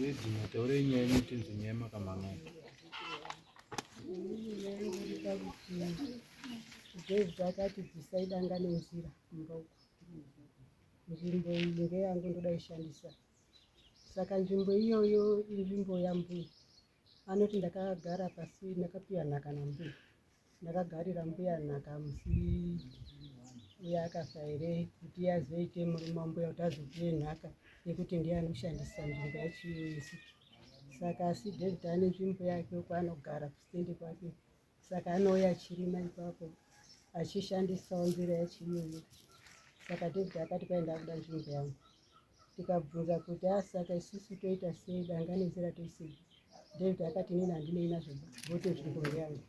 Wedzi mataure nyaya yemutenzi nyama kamangana. David akati bvisai nenzira kumba uko. Nzvimbo iyi ngeyangu ndoda ishandisa. Saka nzvimbo iyoyo inzvimbo yambuya. Anoti ndakagara pasi ndakapiwa nhaka nambuya. Ndakagarira mbuya nhaka musi uya akafa here kuti azoite murume wambuya kuti azopiwe nhaka yekuti ndiye anoshandisa nzvimbo yacho yese. Saka asi David ane nzvimbo yake kwaanogara kusinde kwake. Saka anouya achirima ipapo achishandisawo nzira yacho iyoyo. Saka David akati kwai ndakuda nzvimbo yangu. Tikabvunza kuti saka isusu toita sei danga nenzira toisei. David akati nini handinei nazvo vote nzvimbo yangu.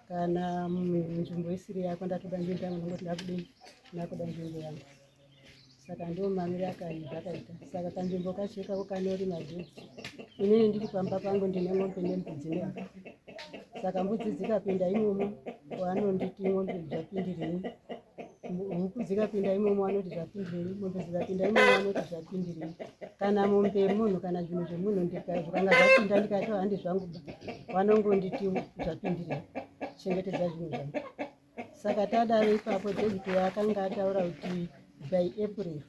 Kana nzvimbo isiri yako ndatoda nzvimbo yangu nongoti ndakuda nzvimbo yangu. Saka ndo mamire akaita. Saka kanzvimbo kacho kako kanorima David. Inini ndiri pamba pangu ndine ng'ombe nembudzi nembwa. Saka mbudzi dzikapinda imomo wanonditi ng'ombe dzapindirei. Huku dzikapinda imomo wanoti zvapindirei. Mombe dzikapinda imomo wanoti zvapindirei. Kana mombe yemunhu kana zvinhu zvemunhu ndikazvikanga zvapinda ndikati handi zvangu vanongonditi zvapindirei. Chengetedza zvinhu zvangu. Saka tadaro ipapo David akanga ataura kuti by April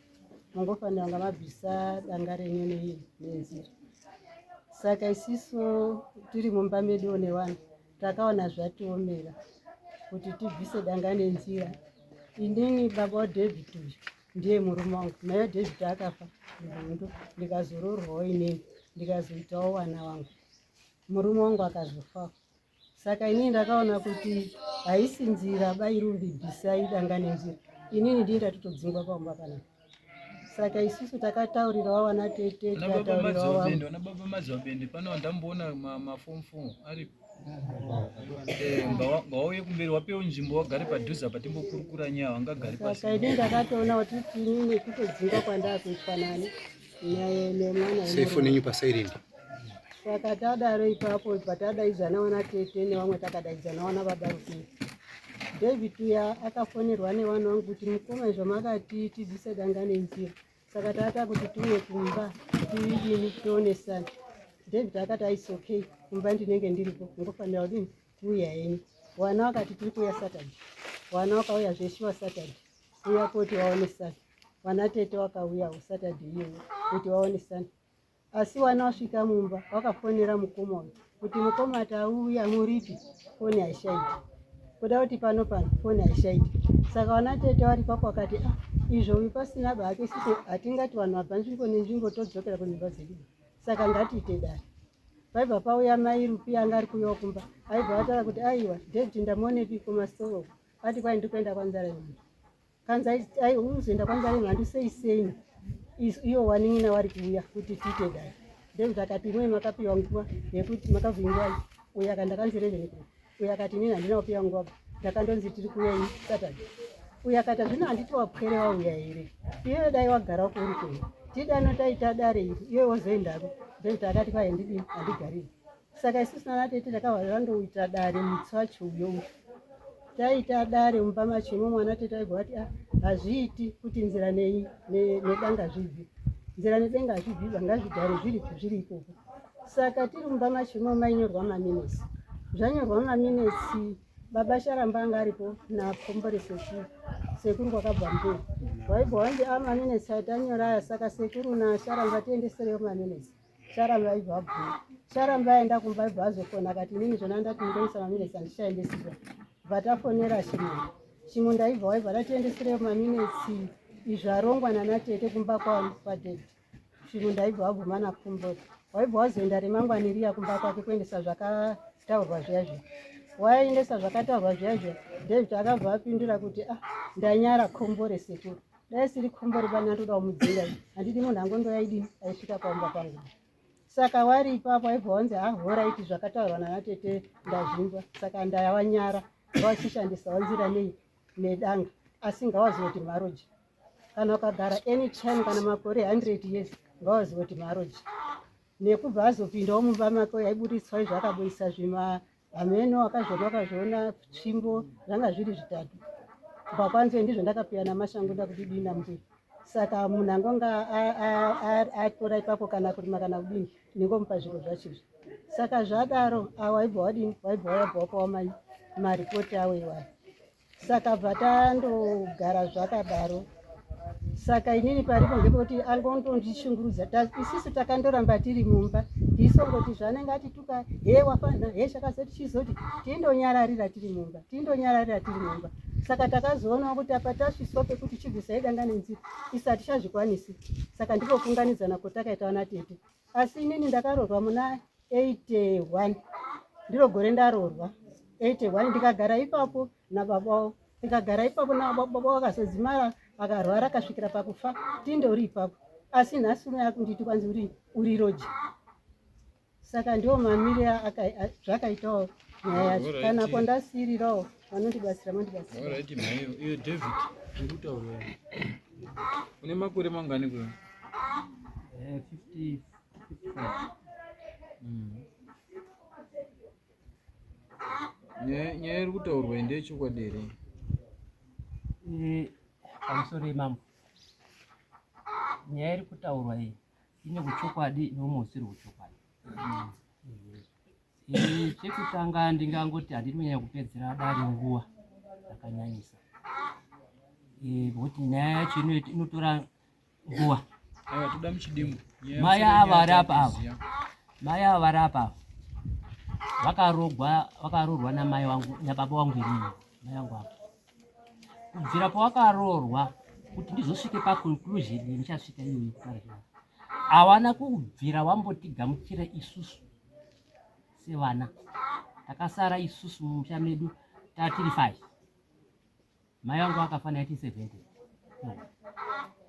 mungofanira kunga mabvisa danga renyu nenzira. Saka isiso tiri mumba medu nevanhu takaona zvatiomera kuti tibvise danga nenzira. Inini baba waDavid uyu ndiye murume wangu. Mai waDavid akafa muhondo ndikazororwawo inini ndikazoitawo wana wangu. Murume wangu akazofawo. Saka inini ndakaona kuti haisi nzira bairubvisai danga nenzira. Inini ndiye ndatotodzingwa pamba panapa. Saka isusu takataurirawo wana tete takataurirawo wana baba Madzobende pano ndamboona mafomu ari ngauye kumberi wapewo nzvimbo wagare padhuze patimbokurukura nyaya wangagari pasi. Saka inini ndakatoona kuti inini nekutodzingwa kwandakuitwa nani nemwana Sefu nenyu pasairindi. Saka tadaro ipapo patadaidzana wana tete nevamwe takadaidzana wana baba Rufini. David uya akafonerwa nevanhu vangu kuti mukoma zvamakati tibvise danga nenzira. Saka tata kuti tuye kumba tiidini tionesana. David akati aisi okay kumba ndinenge ndiripo ngofanira kudini kuuya henyu. Wana wakati tiri kuuya Saturday. Wana wakauya zveshiwa Saturday. Uya kuti waonesana. Wana tete wakauyawo Saturday iyoyo kuti waonesana. Asi wana wasvika mumba wakafonera mukoma uyu kuti mukoma tauya muripi foni haishaidi. Kuda kuti pano foni haishaidi. Saka wana tete wari papo akati izvo pasina bake sisi hatingati vanhu vabva nzvimbo nenzvimbo todzokera kunyumba dzedu. Saka ngatiite dare. Paibva pauya mai Rupi anga ari kuuyawo kumba. Aibva ataura kuti aiwa David ndamuonepi kumasoro. Ati kwai ndikuenda kwanzara imhandu. Kanza uzoenda kwanzara imhandu sei iyo waning'ina wari kuuya kuti tiite dare. David akati imwe makapiwa nguva yekuti makavhingwai. Uya kandakanzirezve nekuri. Uya akati nini handina kupiwa nguva. Ndakandonzi tiri kuuya Saturday. Uya akati zvino handiti wapwere wauya here. Iye dai wagara kuri kuri. Tidano taita dare iri iye wozoendako. David akati kwai ndidini handigariri. Saka isusu nana tete takavandoita dare mutsacho uyo. Taita dare mumba machimo mwana tete aibva ati hazviiti kuti nzira nedanga zvibvi. Nzira nedenga zvibvi ngazvigare zviri ipopo. Saka tiri mumba machimo mainyorwa maminesi. Zvanyorwa maminesi baba Sharamba anga aripo nakombore sekuru kwakabva mberi. Waibva wanzi maminesi atanyora saka sekuru naSharamba tiendeserewo maminesi. Sharamba aibva abvuma. Sharamba aenda kumba aibva azofona akati inini zvona ndati ndoisa maminesi handichaendesera. Vatafonera Shimunda aibva waibva atiendeserewo maminesi izvarongwa nana tete kumba kwavo paDavid. Shimunda aibva abvuma nakombore. Waibva wazoenda remangwani riya kumba kwake kuendesa zvakataurwa zviya. Waendesa zvakataurwa zviya David akabva apindura kuti ndanyara kombore sekuru. Dai siri kombore bana ndoda kumudzinga. Handidi munhu angondoyaidini aisvika pamba pangu. Saka wari ipapo aibva wanzi hora iti zvakataurwa nana tete ndazvimba. Saka ndawanyara wachishandisawo nzira nedanga asi ngawazoti maroja. Kana ukagara any time kana makore 100 years ngawazoti maroja. Nekubva azopindawo mumba make aiburitswa zvakaboisa zvima ameno wakazviona tsvimbo zvanga zviri zvitatu. Kubva kwanze ndizvo ndakapiwa namashango ndakudidina mbuya. Saka munhu angonga atora ipapo kana kurima kana kudini ndingomupa zviro zvachizvo. Saka zvadaro waibva wadini, waibva wayabvawo maripoti awo iwayo. Saka bva tandogara zvakadaro. Saka inini paripo ngepekuti angondondishungurudza. Isusu takandoramba tiri mumba tisongoti zvanenge atituka wafana zvakazoti chizoti tindonyararira tiri mumba. Saka takazoonawo kuti apa tasvisope kuti chibvisai danga nenzira isati chazvikwanisi. Saka ndipo kuunganidzana kwatakaita wana tete. Asi inini ndakaroorwa muna 81 ndiro gore ndaroorwa 81 ndikagara ipapo nababawo. Ndikagara ipapo nababawo akazodzimara akarwara akasvikira pakufa tindori ipapo. Asi nhasi uno kunditi kwanzi uri roji. Saka ndio mamire zvakaitawo nyaya kana pondasirirawo vanondibatsira mandibatsira. Alright mhairo iyo David ndikutaura. Une makore mangani kwa? 55. Nyaya iri kutaurwa ndeyechokwadi here? Pamusoro mambo. Nyaya iri kutaurwa iyi ine kuchokwadi nomusiri kuchokwadi. Chekutanga ndingangoti handiri kunyanya kupedzera dare nguva yakanyanyisa. Kuti nyaya yacho inotora nguva. Aiwa toda muchidimbu. Maya ava vari apa vakaroorwa namai vangu nababa vangu inini, mai vangu apa. Kubvira pavakaroorwa kuti ndizosvike paconclusion ndichasvika iyoyo kutaura. Havana kubvira vambotigamuchira isusu sevana. Takasara isusu mumusha medu tatiri 5. Mai vangu akafa 1970.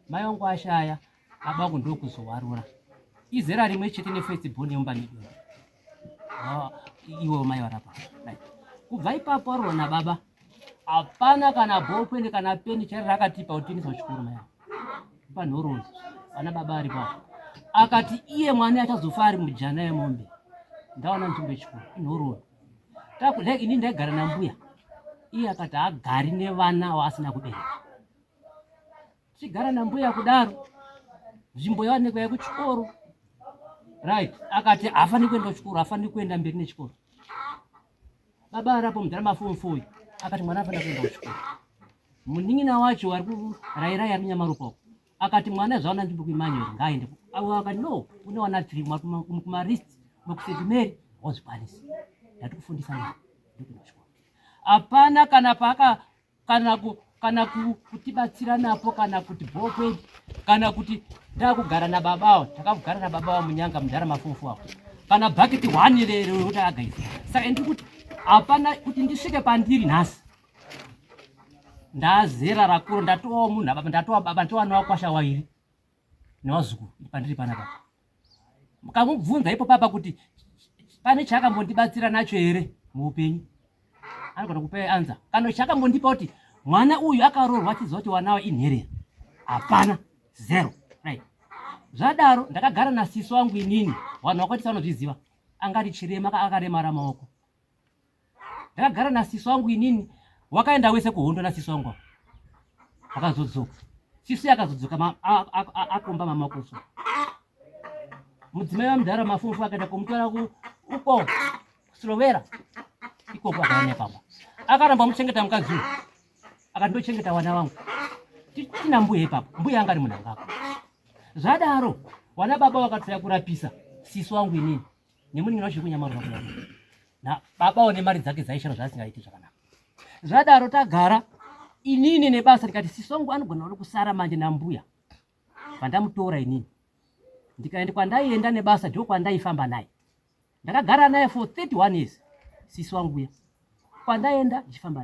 Mai vangu ashaya, baba vangu ndokuzovarora. Izera rimwe chete nefirst born yomba medu. Iwo mai varapa. Kubva ipapo varora nababa. Hapana kana ballpen kana peni chari rakatipa utinisa kuchikoro mai. Panhoroni vana baba ari papo. Akati iye mwana achazofa ari mujana yemombe. Ndaona nzvimbo yechikoro inhoroni. Ini ndaigara nambuya. Iye akati agari nevana vaasina kubereka. Tichigara nambuya kudaro. Nzvimbo yaonekwa yekuchikoro. Right, akati hafani kuenda kuchikoro, hafani kuenda mberi nechikoro. Baba arapo mudhara maform 4 akati mwana afana kuenda kuchikoro. Munin'ina wacho ari kurairai ari Nyamarupa. Akati mwana zvaona nzvimbo kuimanyori ngaende. Avo akati no, une wana 3 kumarist nokuseti Mary wazvikwanisa. Ndatikufundisa nani ndikuenda kuchikoro. Hapana kana kutibatsira napo kana kuti ballpen kana kuti ndakugara nababa takagara nababa munyanga mudhara mafufu apo kana bucket 1 rero kuti agaisa. Saka ndikuti hapana kuti ndisvike pandiri nhasi ndazera rakuru ndatowa munhu apa ndatowa baba ndatowa nawakwasha wairi nevazukuru pandiri panapa. Mukamubvunza ipo papa kuti pane chakambondibatsira nacho here muupenyu, anogona kupa anza. Kana chakambondipa kuti mwana uyu akaroorwa achizoti wanawe inherera, hapana, 0. Right. Zvadaro ndakagara nasiso wangu inini, vanhu vakwatisa vanozviziva, angati chirema akaremara maoko. Ndakagara nasiso wangu inini, wakaenda wese kuhondo nasiso wangu. Akazodzoka. Siso yakazodzoka akomba mamaoko so. Mudzimai wamudhara mafufu akaenda kumutora uko Slovera. Ikoko akaenda pamba. Akaramba muchengeta mukadzi uyu. Akandochengeta wana wangu. Tina mbuya ipapo. Mbuya anga ari munhangako. Zvadaro wana baba vakatouya kurapisa siso wangu inini nemunin'ina wacho kuNyamarura kuya. Na baba one mari dzake dzaishara zvasingaiti zvakanaka. Zvadaro tagara inini nebasa rikati siso wangu anogona kusara manje nambuya. Pandamutora inini. Ndikaenda kwandaienda nebasa ndiko kwandaifamba naye. Ndakagara naye for 31 years. Siso wangu uya. Kwandaenda ndichifamba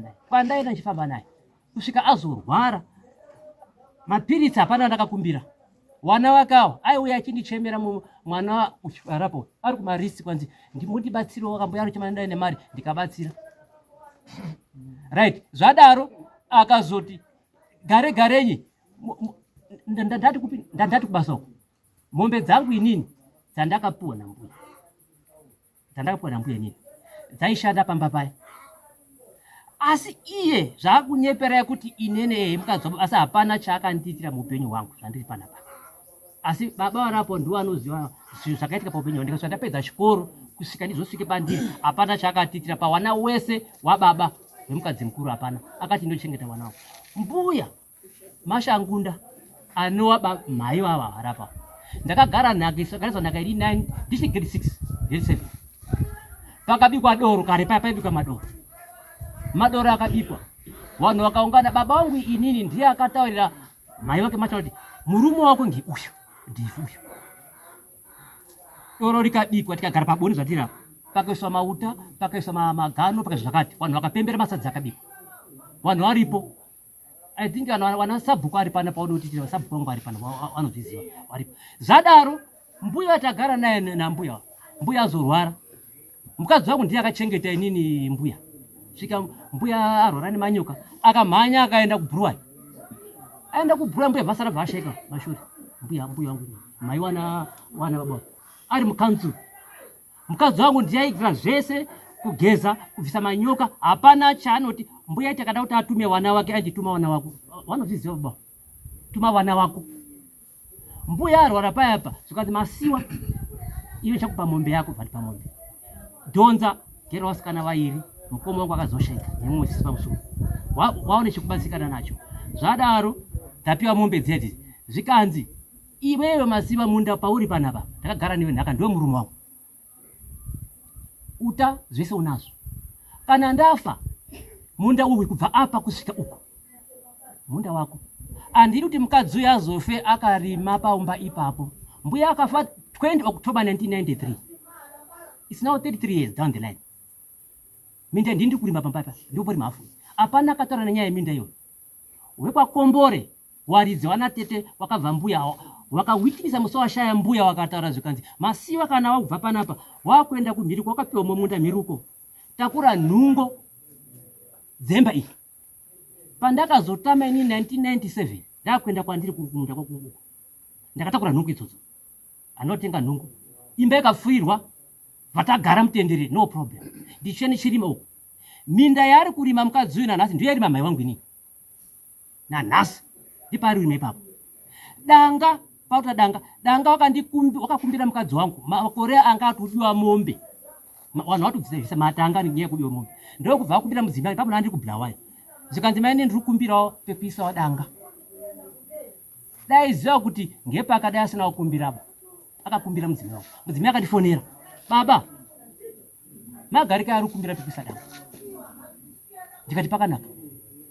naye. Kusvika azorwara. Mapiritsi hapana ndakakumbira. Wana wakawo aiuya achindichemera mwana arapo ari kumarisi kwanzi ndimudibatsiro wakamboya ruchimana ndaine mari ndikabatsira. Right, zvadaro akazoti garenyi ndandati kubasa uko. Mombe dzangu inini dzandakapuwa nambuya inini dzaishanda pamba paya. asi iye zvakunyepera kuti inene mukadzi wababa, asi hapana chaakandiitira muupenyu hwangu zvandiri panapa. Asi baba warapo ndiwo anoziva zvinhu zvakaitika paupenyu hwangu. Ndikasvika ndapedza chikoro kusvika ndizosvike pandiri, hapana chaakatiitira pawana wese wababa wemukadzi mukuru, hapana. Akati ndochengeta wana wangu. Mbuya Mashangunda anova mhai vava harapa, ndakagara gariswa nhaka iri 9 ndichi grade 6 grade 7. Pakabikwa doro kare paya paibikwa madoro akabikwa, vanhu vakaungana. Baba wangu inini ndiye akataurira mai wake Masha kuti murume wako ngeuyu ndifu uyu. Doro rikabikwa, tikagara paboni zvatiri apa, pakaiswa mauta, pakaiswa magano, pakaiswa zvakati, vanhu vakapembera masadza akabikwa, vanhu varipo. I think wana sabhuku ari pana paunotitira sabhuku wangu ari pana vanozviziva varipo. Zvadaro mbuya tagara naye nambuya, mbuya azorwara. Mukadzi wangu ndiye akachengeta inini mbuya. Svika mbuya arwara nemanyoka, akamhanya akaenda kuBruwai. Aenda kuBruwai, mbuya vhasara vhasheka mashure. Mbuya wangu mai wana baba ari mukanzu. Mukadzi wangu ndiye aigira zvese, kugeza, kubvisa manyoka, hapana chaanoti. Mbuya iti akada kuti atume wana wake, andituma wana wako. Vanozviziva baba, tuma wana wako. Mbuya arwara payapa, zvikanzi Masiwa, iwe chakupa mombe yako, bvati pamombe. Dhonza gera vasikana vairi, mukoma wangu akazosheka nemumwe sisi pamusoro. Waone chekubatsirikana nacho. Zvadaro ndapiwa mombe dzedzi. Zvikanzi iwewe Masiwa, munda pauri panapa ndakagara newe nhaka, ndiwe murume wangu. Uta zvese unazo. Kana ndafa, munda uyu kubva apa kusvika uko munda wako. Andiri kuti mukadzi uyu azofe akarima paumba ipapo. Mbuya akafa 20 October 1993. It's now 33 years down the line. Minda ndiri kurima pambapa, ndipo pari mafu. Hapana akataura nenyaya yeminda iyoyo. Wekwakombore waridzi wana tete wakabva mbuya, wakawitisa musi washaya mbuya, wakataura zvikanzi Masiwa kana wakubva panapa wakuenda kumhiriko, wakapiwa mumunda mhiruko, takura nhungo dzemba iyi. Pandakazotama ini 1997 ndakuenda kwandiri kumunda kwakuko, ndakatakura nhungu idzodzo. Anotenga nhungu, imba ikapfurirwa, vatagara mutendere, no problem. Ndichene chirima uko. Minda yari kurima mukadzi uyu nanhasi ndiyo yarima mai wangu inini. Nanhasi ndipari urima ipapo. Danga pauta danga wakakumbira mukadzi wangu makore anga atudiwa mombe. Vanhu vatobvisa matanga nenyaya yekudiwa mombe. Ndo kubva akumbira mudzimai ipapo ndandiri kuBulawayo. Zvikanzi mai ndiri kukumbirawo pekuisawo danga. Dai ziva kuti ngepakadai asina kukumbirabo. Akakumbira mudzimai wangu. Mudzimai akandifonera, baba Magarika ari kukumbira pekuisa danga. Ndikati pakanaka.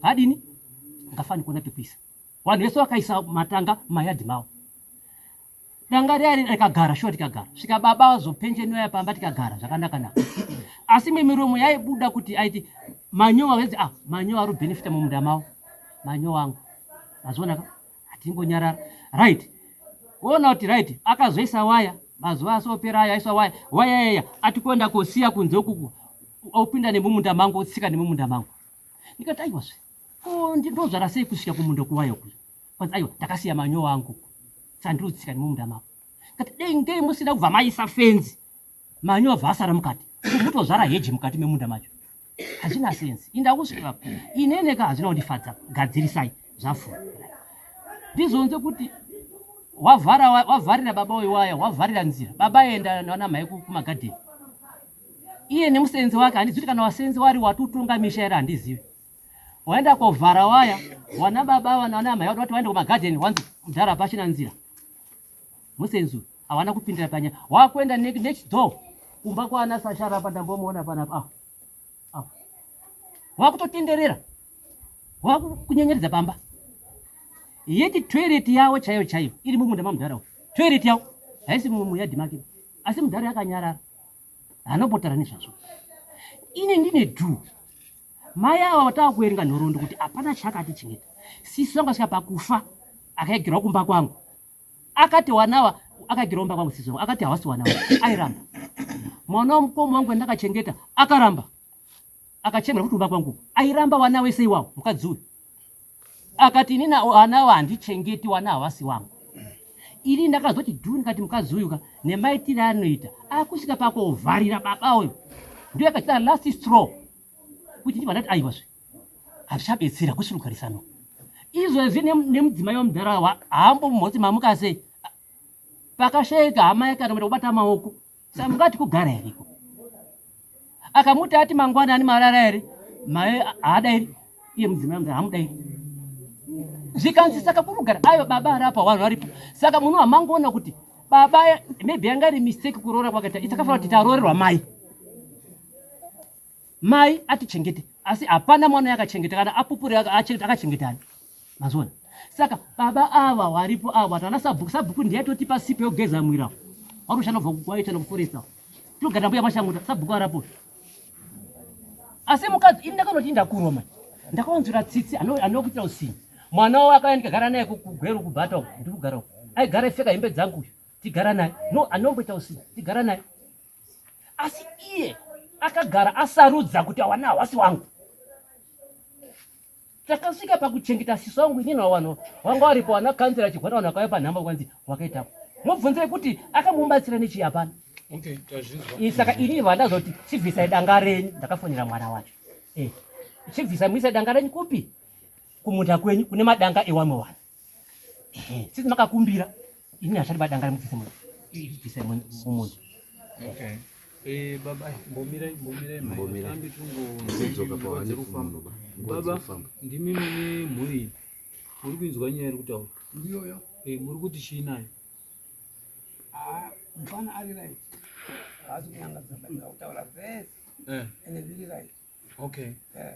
Hadini ngafani kuona pekuisa. Vanhu vese vakaisa matanga mumayadhi mavo. Danga riya rikagara, shuwa tikagara. Svika baba wazopenjeniwa pamba tikagara zvakanaka. Asi miromo yaibuda kuti aiti manyowa wezi manyowa ari benefita mumunda mavo. Manyowa angu. Mazona atingonyarara. Right. Ona kuti right akazoisa waya, mazuva asopera aya aiswa waya. Waya atikwenda kosiya kunze ukuku. Opinda nemumunda mangu, otsika nemumunda mangu. Ndikati aiwa zve. Ndozvara sei kusvika kumunda kuwaya uku. Kwanzi aiwa ndakasiya manyowa angu. Sandiri kutsika nemumunda mangu. Kati dei ngei musina kubva maisa fenzi. Manyowa bvasara mukati. Mutozvara heji mukati memunda macho. Hazvina sensi. Indakusvika inene ka hazvina kundifadza. Gadzirisai zvafura. Ndizonze kuti wavharira baba uyu waya, wavharira nzira. Baba aenda nawana mai kumagadheni. Iye nemusenzi wake handizivi kana wasenzi wari watutunga misha here handizivi. Waenda kovhara waya, wana baba wana mai wati waenda kumagadheni wanzi kudhara pachina nzira. Musenzi hawana kupindira panya. Wakuenda next door. Kumba kwana Sashara apa ndambomuona panapa. Wakutotenderera. Wakunyenyeredza pamba. Yeti toilet yawo chaiyo iri mumunda mamudhara. Toilet yawo haisi muyadhi make. Asi mudhara yakanyarara. Anobotara nezvazvo. Ine ndine dhu. Mai ava vatakuerenga nhoroondo kuti hapana chakati chingeta. Sisi wangu asvika pakufa akaigirawo kumba kwangu. Akati wanawa akaigirawo kumba kwangu sisi wangu. Akati hawasi wanawa. Airamba. Mwana womukoma wangu ndakachengeta akaramba. Akachemera kuti kumba kwangu. Airamba wana wese iwawo mukadzi uyu. Akati nina wana handichengeti wana havasi wangu. Ini ndakazoti dhu ndikati mukadzi uyu nemaitire anoita. Akusvika pakovharira baba uyu. Ndiyo yakachita last straw. Kuti ndibva ndati aiwa zve. hazvichabetsera kusiri kugarisano izvezvi nemudzimai womudharawa haambo mumhotsi mamuka sei pakasheka hama yake anoenda kubata maoko saka mungati kugara hereko akamuti ati mangwana ani marara here mai haada iri iye mudzimai womudharawa hamuda iri zvikanzi saka kurugara ayo baba arapa vanhu varipo saka munhu hamangoona kuti baba maybe yanga iri mistake kuroora kwakaita isakafanira kuti taroorerwa mai atichengete asi hapana mwana yakachengeta kana apupuri akachengetana mazona saka baba ava varipo ava tana sabhuku ndiyatotipa sipo yogeza mwira warushana kubva kwaita nokuforesta togara mbuya mashanguta sabhuku arapo asi mukadzi ini ndakanoti ndakuroma ndakawanzira tsitsi anokuita usini mwana wao akaenda kagara naye kugweru kubhata ndiri kugara aigara ipfeka hembe dzangu tigara naye anomboita usini tigara naye asi iye akagara asarudza kuti awana hawasi wangu takasvika pakuchengeta siso wangu inini wano wanga waripo wana kanzira chigwana wanhu akauya panhamba kwanzi wakaitapo mubvunzei kuti akamubatsira nechii hapana saka inini vandazoti chibvisai danga renyu ndakafonera mwana wacho chibvisai muisai danga renyu kupi kumunda kwenyu kune madanga ewamwe vanhu sisi makakumbira inini hachadi madanga remubvisai mumunda baba mbomirai ambi baba ndimi mune mhuri muri kuinzwa nyaya iri kutaura ndiyoyo muri kuti chii nayo mufana ari right haasi kunyangadza kutaura zvese ene zviri right okay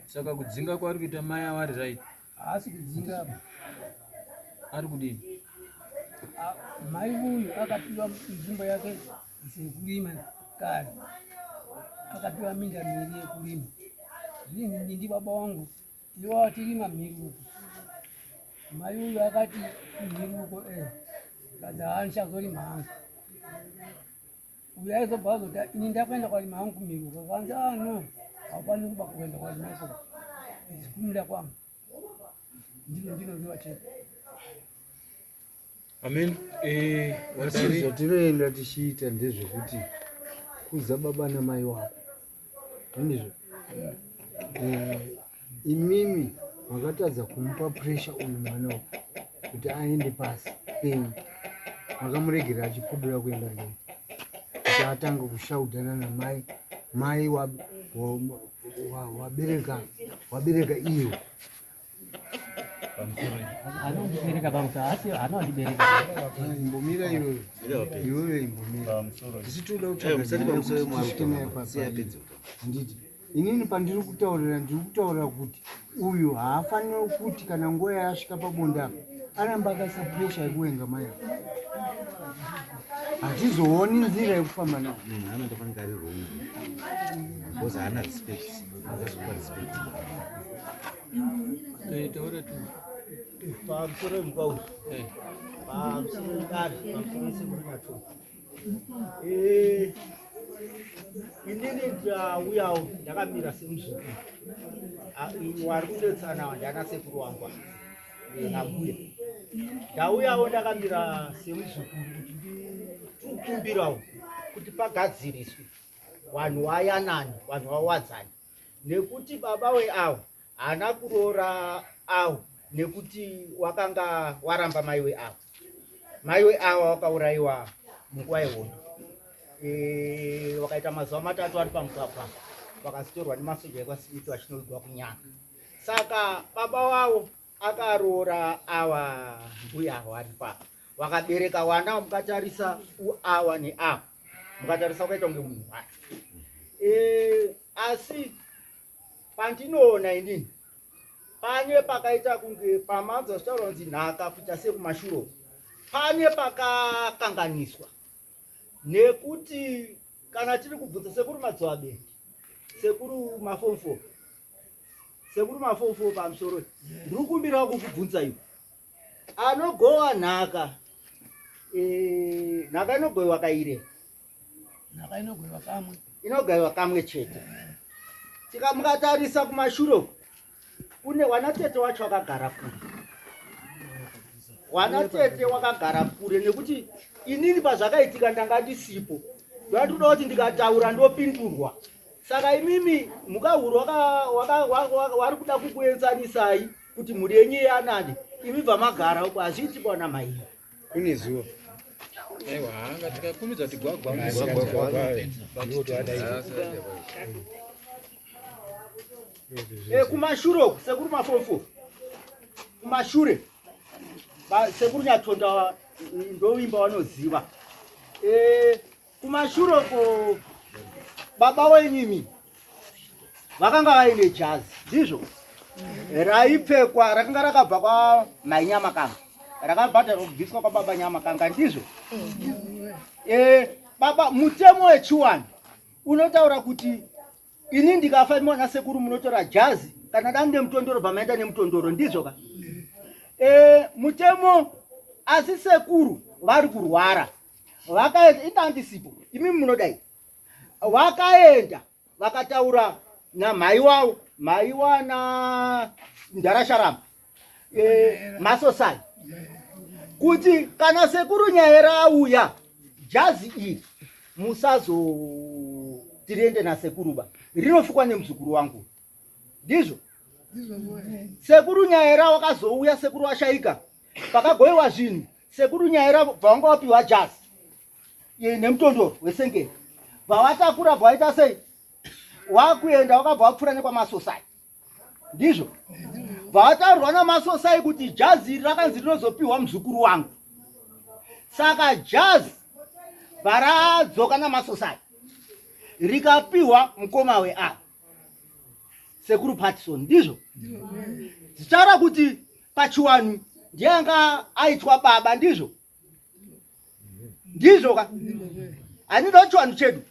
saka kudzinga kwaari kuita mai avo ari right haasi kudzinga ari kudini mai uyu akapiwa nzvimbo yake sekurima kare akapiwa minda miri yekurima zvini ndindi baba wangu iwawa tirima mhiri uko mai uyu akati mhiri uko kadza handichazorima hangu uyu aizobva azoti ini ndakuenda kwarima hangu kumhiri uko kanzi no haufaniri kuba kuenda kwarima ikoko kumunda kwangu ndinodiwa chete amen zvatiroenda tichiita ndezvekuti kuza baba namai wako ndizvo imimi makatadza kumupa puresha uyu mwana wako kuti aende pasi penyu makamuregera achipudura kuenda mberi kuti atange kushaudhana namai wabereka iyo anondibereka pamusa asi anondibereka imbomira iyoyo imbomira tisi toda kutsvakaanditi inini pandiri kutaurira ndiri kutaurira kuti uyu haafaniri kuti kana nguva yasvika pabonda apa aramba akaisa puresha yekuwenga mai ako hatizooni nzira yekufamba nayo anotofanika ari rongi bcause haana respect akasupa respect taura tu pamusoro mukau pamusoro dare pamusoro sekurinato inini ndauyawo ndakamira semuzukuru wari kundetsanawa ndiana sekuru wangu nambuya ndauyawo ndakamira semuzukuru kuti ndikukumbirawo kuti pagadziriswe vanhu vayanani vanhu vawadzani nekuti baba weavo haana kuroora avo nekuti wakanga waramba mai weavo wakaurayiwa munguva yehondo wakaita mazuva matatu ari pamukapa vakazitorwa nemasoja ekwasimiti vachinoigwa kunyanga saka baba wavo akaroora ava mbuya avo ari papa vakabereka wana mukatarisa ava neava mukatarisa kukaita kunge munhu wacho asi pandinoona inini pane pakaita kunge pamanza zvitaura kunzi nhaka kuita sekumashuro pane pakakanganiswa nekuti kana tiri kubvunza sekuru madzwabendi sekuru mafomfo pamusoro ndiri kumbirawo kukubvunza iwo anogowa nhaka nhaka inogoyiwa kaire nhaka inogoyiwa kamwe inogayiwa kamwe chete tika mukatarisa kumashuro kune wanatete wacho wakagara kure wanatete wakagara kure nekuti inini pazvakaitika ndanga ndisipo ndotoda kuti ndikataura ndopindurwa Saka imimi mukahuru wari kuda kukuenzanisai kuti mhuri yenyu yanani. Imi bva magara uko hazviti bona mai. Kune zuva. Aiwa, hanga tikakumidza kuti gwagwa kumashure uku sekuru mafofo. Kumashure. Sekuru nyatonda ndoimba wanoziva. Kumashure uko baba wenyimi vakanga vaine jazi, ndizvo? Raipfekwa rakanga rakabva kwa mai Nyamakanga. Rakabhadharwa kubviswa kwa baba Nyamakanga, ndizvo? Baba mutemo wechiwanhu unotaura kuti ini ndikafa mwana sekuru munotora jazi kana dani nemutondoro pamaenda nemutondoro, ndizvo ka? Mutemo asi sekuru vari kurwara vakaenda itandisipo imi munodai vakaenda vakataura namai wavo, mai wana Ndarasharama Masosai kuti kana sekuru Nyaera auya jazi iri musazotirende nasekuruba rinofukwa nemuzukuru wangu, ndizvo? Sekuru Nyaera wakazouya sekuru washaika pakagoiwa zvinhu sekuru Nyaera bvanga wapiwa jazi nemutondoro wesengeri bvawatakura bvaita sei wakuenda wakabva wapfuura nekwamasosai, ndizvo? Bvawataurwa namasosai kuti jazi iri rakanzi rinozopiwa muzukuru wangu. Saka jazi varadzoka namasosai rikapiwa mukoma weA sekuru Patson, ndizvo? Zitaura kuti pachiwanhu ndianga aitwa baba, ndizvo? Ndizvo ka? Anida chiwanhu chedu.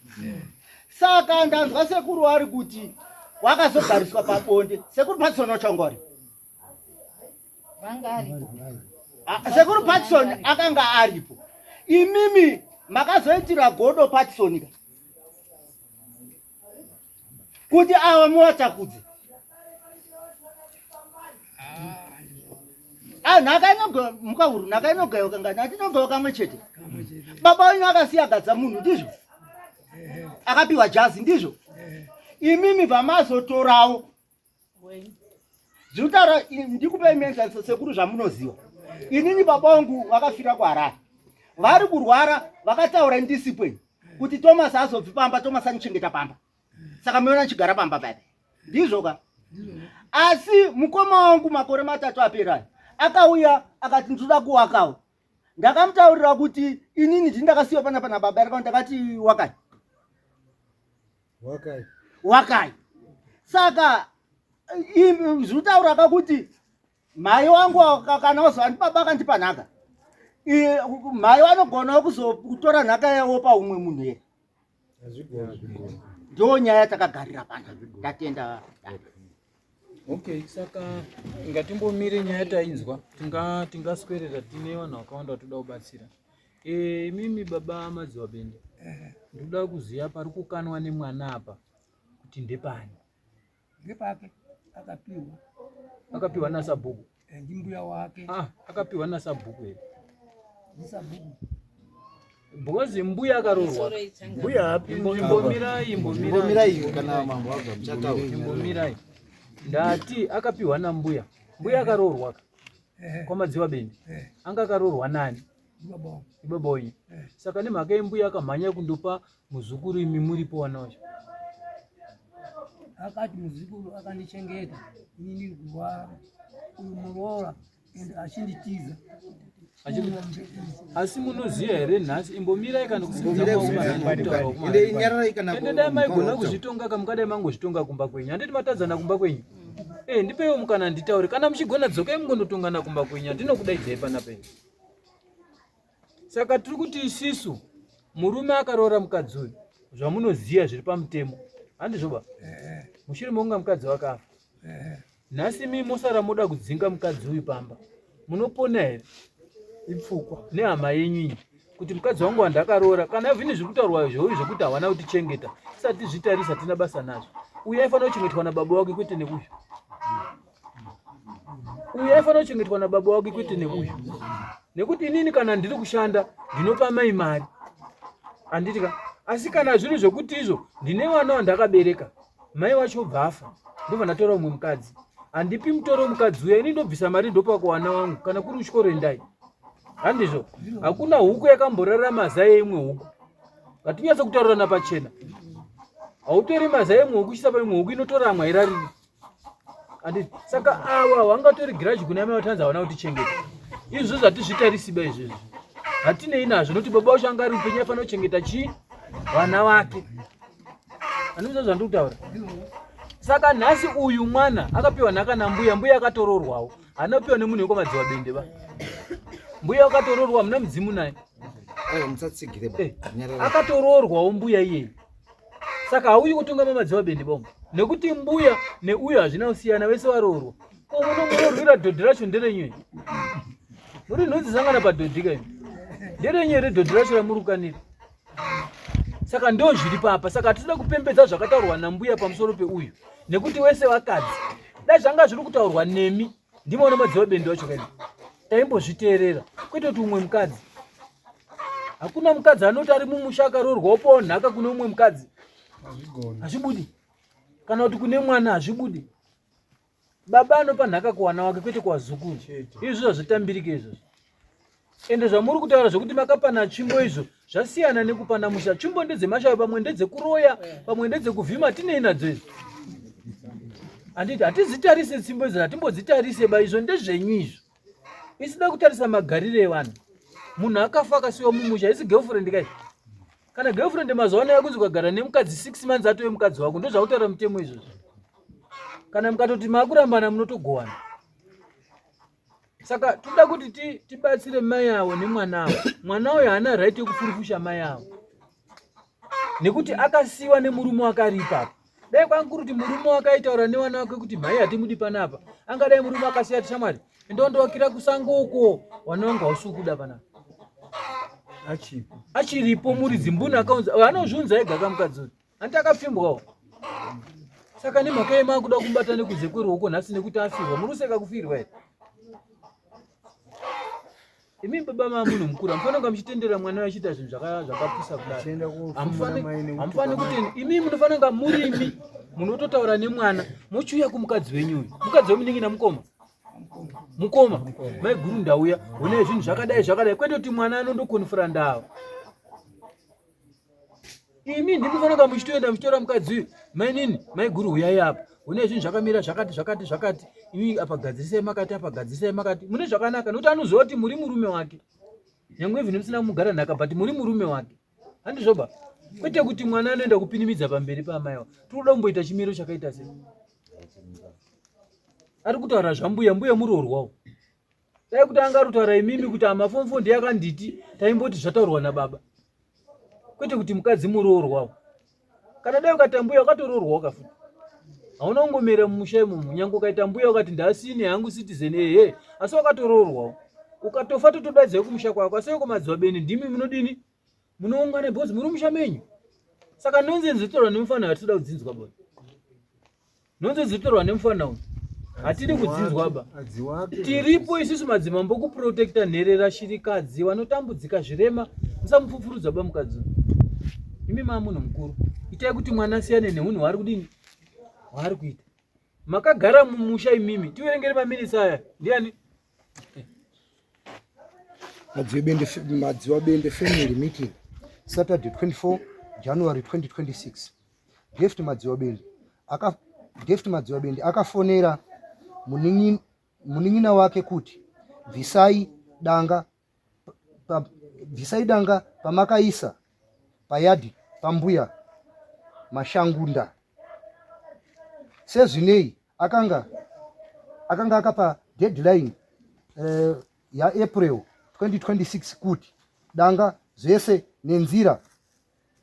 Saka ndanzwa sekuru ari kuti wakazogariswa pabonde. Sekuru Patson wachongori sekuru Patson akanga aripo. Imimi makazoitira godo Patson kuti ava muwatakudze. Nhaka mukahuru nhaka inogayoka ngani atinogayoka kamwe chete. Baba wenyu akasiya gadza munhu, ndizvo? Akapiwa jazi, ndizvo? Imimi vamazotorawo zvinotaura ndikupe imenzaniso sekuru zvamunoziva. Inini baba wangu vakafira kuHarare vari kurwara vakataura indiscipline kuti Thomas azobvi pamba, Thomas anochengeta pamba. Saka meona nchigara pamba baba, ndizvo ka? Asi mukoma wangu makore 3 aperayo akauya akati ndoda kuwakawo. Ndakamutaurira kuti inini ndindakasiwa pana baba yako, ndakati wakai. Saka zvinotaura kakuti mai wangu kana wazova baba akandipa nhaka, mai vanogona kuzotora nhaka yavo paumwe munhu here. Ndo nyaya takagarira pana. Ndatenda. Okay, saka ngatimbomire nyaya tainzwa tingaswerera tine vanhu vakawanda toda kubatsira. Mimi baba Madziwa Bende ndoda kuziva pari kukanwa nemwana apa kuti ndepani. Ngepake akapiwa nasabhuku ndimbuya wake. Akapiwa nasabhuku here. Nisabhuku Because mbuya akarorwa. Mbuya hapi imbomirai kana mambo wabva mchataura. Imbomirai. Ndati akapiwa nambuya. Mbuya akarorwa kwa Madziwa Bende. Anga akarorwa nani? Baba wenyu. Saka nemhaka yembuya akamhanya kundopa muzukuru imi muripo wanacho. Akati muzukuru akandichengeta ini ndiri kurwara uyu muroora ende achinditiza. Asi munoziya here nhasi imbomirai kana kusindai maigona kuzvitonga kamukadai mangozvitonga kumba kwenyu. Handiti matadzana kumba kwenyu. Ndipeiwo mukana nditaure kana muchigona dzokai mungondotongana kumba kwenyu. Handinokudaidzai pana penyu. Saka tiri kuti isisu murume akaroora mukadzi uyu zvamunoziya zviri pamutemo. Handizvoba? Mushure mokunga mukadzi wakafa. Nhasi mimi mosara moda kudzinga mukadzi uyu pamba. Munopona here? Ipfukwa nehama yenyu iyi kuti mukadzi wangu wandakaroora kana vhini zviri kutaurwa izvozvo zvokuti hawana kutichengeta tisati zvitarisa tina basa nazvo. Uyu aifanira kuchengetwa nababa wake kwete neuyu. Uyu aifanira kuchengetwa nababa wake kwete neuyu. Nekuti inini kana ndiri kushanda ndinopa mai mari. Handitika Asi kana zviri zvokuti izvo ndine vana vandakabereka, mai wacho bvafa, ndobva ndatora umwe mukadzi. Handipi mutoro mukadzi uya, ini ndobvisa mari ndopa kuwana wangu kana kuri kuchikoro endai. Handizvo, hakuna huku yakamborara mazai imwe huku. Ngatinyatsa kutaurana pachena. Hautori mazai imwe huku chisa pa imwe huku inotora mwairariri. Handiti, saka awa wangatori giraji kuna mai vatanza wana kuti chengeta. Izvo zvatizvitarisiba izvezvi. Hatinei nazvo noti baba wacho anga ari upenyu afanira kuchengeta chii? Vana vake. Handizvo zvandiri kutaura. Saka nhasi uyu mwana akapiwa nhaka nambuya, mbuya akatororwawo. Hanapiwa nemunhu wekwamadziwa bende ba. Mbuya akatororwa muna mudzimu naye. Musatsigire Akatororwawo mbuya iye. Saka hauyi kutonga mamadziwa bende bomba. Nekuti mbuya neuyo hazvina kusiyana, vese varoorwa. Ko munomurorwira dhodhi racho nderenywe. Muri nhodzisangana padhodhi kai. Nderenywe ere dhodhi racho ramurukanira. Saka ndo zviri papa. Saka tinoda kupembedza zvakataurwa nambuya pamusoro peuyu. Nekuti wese vakadzi. Dai zvanga zviri kutaurwa nemi, ndimo namadziwa bende wacho kai. Taimbozviteerera. Kwete kuti umwe mukadzi. Hakuna mukadzi anoti ari mumusha akaroorwa opowo nhaka kune umwe mukadzi. Hazvibudi. Kana kuti kune mwana hazvibudi. Baba anopa nhaka kuwana wake kwete kwazukuru. Izvo zvitambirike izvo. Ende zvamuri kutaura zvokuti makapana tsvimbo izvo zvasiyana nekupana musha. Tsvimbo ndedzemashayo, pamwe ndedzekuroya, pamwe ndedzekuvhima, tinei nadzo izvo. Handiti hatizitarise tsvimbo izvo, hatimbodzitarise ba, izvo ndezvenyu izvo. Isida kutarisa magarire evanhu. Munhu akafa akasiwa mumusha, isi girlfriend kai. Kana girlfriend mazuva ano yakunzi ukagara nemukadzi 6 months atove mukadzi wako, ndozvautaura mutemo izvozvo. Kana mukatoti makurambana munotogowana. Saka toda kuti tibatsire mai avo nemwana avo. Mwana uyu haana right yekufurufusha mai avo. Nekuti akasiwa nemurume wake ari ipapo. Dai kwanguri kuti murume wake aitaura newana wake kuti mai hatimudi panapa, angadai murume akasiya ati shamwari ndondovakira kusango uko, wana wangu hausi kuda panapa. Achiripo muri dzimbuni akaunza anozviunza ega kamukadzi uyu. Anti akapfimbwawo. Saka nemhaka yema kuda kumbata nekuze kweruoko nhasi nekuti afirwa, muruseka kufirwa here. Imi baba mamunhu mukuru amufanira muchitendera mwana achiita zvinhu zvakapisa kudaro. Amufani kuti imi munofanira murimi munototaura nemwana mochiuya kumukadzi wenyu uyu. Mukadzi wemuningina mukoma. Mukoma mai guru ndauya une zvinhu zvakadai kwete kuti mwana anondokonfura ndawo. Imi ndinofanira muchitoenda muchitora mukadzi uyu mai nini mai guru uyai apa une zvinhu zvakamira zvakati imi apa gadzisai makati apa gadzisai makati mune zvakanaka nokuti anoziva kuti muri murume wake. Nyangwe even musina kumugara nhaka but muri murume wake. Handizvoba kwete kuti mwana anoenda kupinimidza pamberi pamaiwa. Tinoda kumboita chimiro chakaita sei. Ari kutaura zvambuya mbuya muroorwawo. Dai kuti anga rutaura imimi kuti amafomfo ndiyakanditi taimboti zvataurwa nababa. Kwete kuti mukadzi muroorwawo. Kana dai ukati mbuya wakatoroorwawo kafuti. Hauna kungomera mumusha imomo, nyange ukaita mbuya ukati ndasine hangu citizen asi wakatoroorwawo. Ukatofa totodaidza kumusha kwako, asi kwamadziwa bene ndimi munodini? Munoungana bhozi muri musha menyu. Saka nonze nzitorwa nemufana hatida kudzinzwa baba. Nonze nzitorwa nemufana uyu. Hatidi kudzinzwa ba. Tiripo isusu madzimambo kuprotecta nherera shirikadzi vanotambudzika zvirema, musamupfupfurudza ba mukadzi. Imi mamunhu mukuru, itai kuti mwana asiyane neunhu hwaari kudini? Hwaari kuita. Makagara mumusha imimi, tiverengere maminitsi aya. Ndiani? Madziwa Bende family meeting Saturday 24 January 2026. David Madziwa Bende akafonera muning'ina wake kuti bvisai danga pamakaisa payadhi pambuya mashangunda. Sezvinei akanga akapa deadline ya April 2026 kuti danga zvese nenzira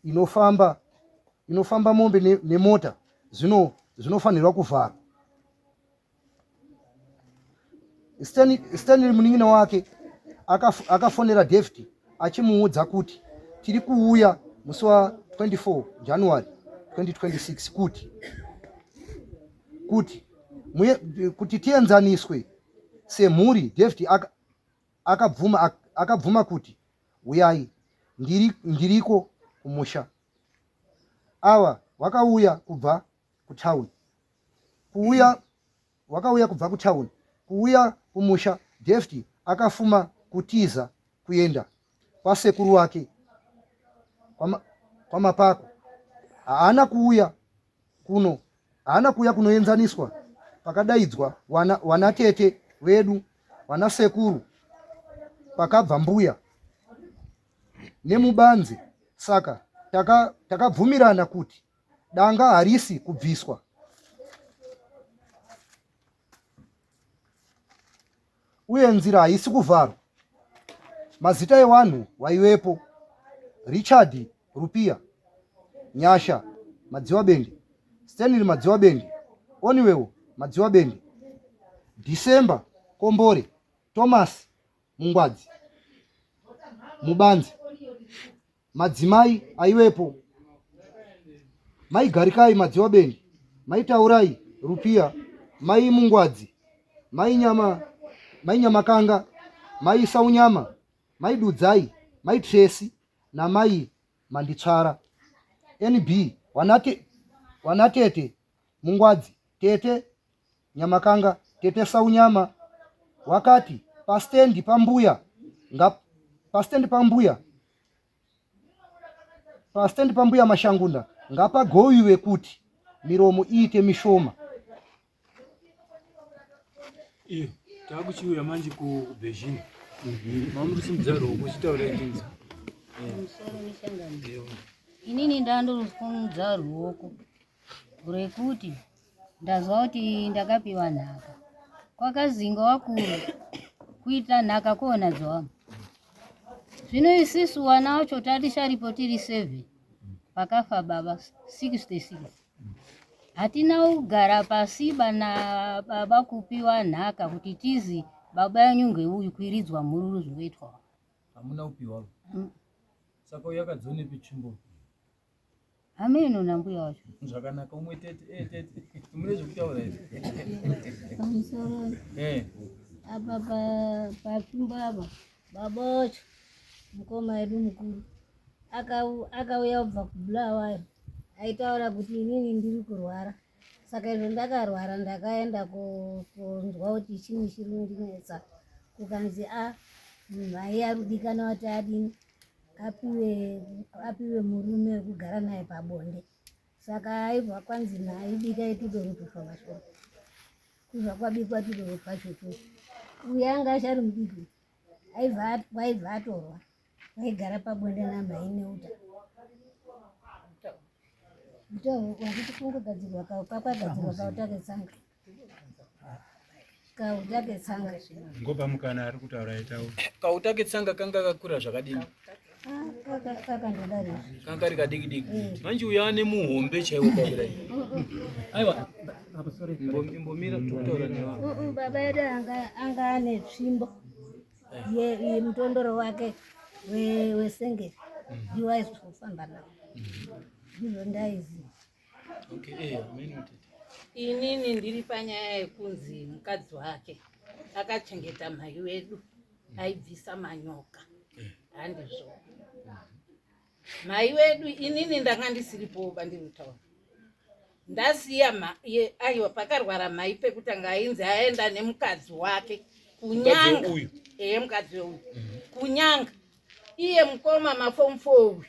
inofamba mombe nemota zvinofanirwa kuvharwa. Stanley muning'ina wake akafonera David achimuudza kuti tiri kuuya musi wa 24 January 2026 kuti tienzaniswe semhuri. David akabvuma kuti uyai ndiriko kumusha Awa wakauya kubva kutawuni. Wakauya kubva kutawuni. Kuuya kumusha David akafuma kutiza kuenda kwa sekuru wake kwa mapako. Haana kuuya kunoenzaniswa pakadaidzwa wanatete vedu wana sekuru pakabva mbuya nemubanzi. Saka takabvumirana kuti danga harisi kubviswa. Uye nzira haisi kuvharwa. Mazita evanhu waivepo: Richard Rupia, Nyasha Madziwabende, Stanley Madziwabende, Oniwewo Madziwabende, December Kombore, Thomas Mungwadzi, Mubanzi. Madzimai aivepo: Mai Garikai Madziwabende, Mai Taurai Rupia, Mai Mungwadzi, Mai Nyamakanga, Mai Saunyama, Mai Dudzai, Mai Tracy na Mai Manditsvara. NB wanatete Mungwadzi, tete Nyamakanga, tete Saunyama. Wakati pastendi pambuya Mashangunda ngapagowiwe kuti miromo iite mishoma. Iyo takuchiuya manje ku Beijing. Mamuri simudzaro kuchitaura ndinzi. Inini ndandorufumudza ruoko rwekuti ndazwa kuti ndakapiwa nhaka. Kwakazinga wakuru kuita nhaka kuona dzwama. Zvino isisu wana wacho tatisharipo tiri 7 pakafa baba 66. Hatina kugara pasi bana baba kupiwa nhaka kuti tizi baba yanyu ngeuyu kuiridzwa mururu zvoitwa. Hamuna upiwa. Saka yakadzone pichimbo. Ameno nambuya wacho. Zvakanaka umwe tete mune zvokutaura here. Pamusoro. Apa pachimbo apa baba wacho mukoma edu mukuru akauya kubva kuBulawayo aitaura kuti inini ndiri kurwara. Saka izvo ndakarwara ndakaenda kunzwa kuti chini chiri kundinetsa. Kukanzi mhai arudikana wati adini apiwe murume wekugara naye pabonde. Saka aibva kwanzi nhai bikai tudoro tufamashoma. Kubva kwabikwa tudoro twacho tutu. Uye anga achari mudiki waibva atorwa waigara pabonde namhai neuta. Wakuti kungogadzirwa kwakagadzirwa kautake tsanga. Ngoba mukana ari kutaura aitawo. Kautake tsanga kanga kakura zvakadini? Kakandodari. Kanga rikadiki diki. Manje uya ane muhombe chaiwo pakudai. Aiwa. Imbomira totaura nevanhu. Baba edu anga ane tsvimbo yemutondoro wake wesengeri. Iwo aizofamba nawo. Ndizvo ndaiziva. Okay, ameno tete. Inini ndiri panyaya yekunzi mukadzi wake akachengeta mhai wedu aibvisa manyoka. Handizvo. Mhai wedu inini ndanga ndisiripo bandiri taura. Ndasiya aiwa pakarwara mhai pekutanga ainzi aenda nemukadzi wake kunyanga. Mukadzi uyu. Kunyanga. Iye mukoma maform 4 uyu.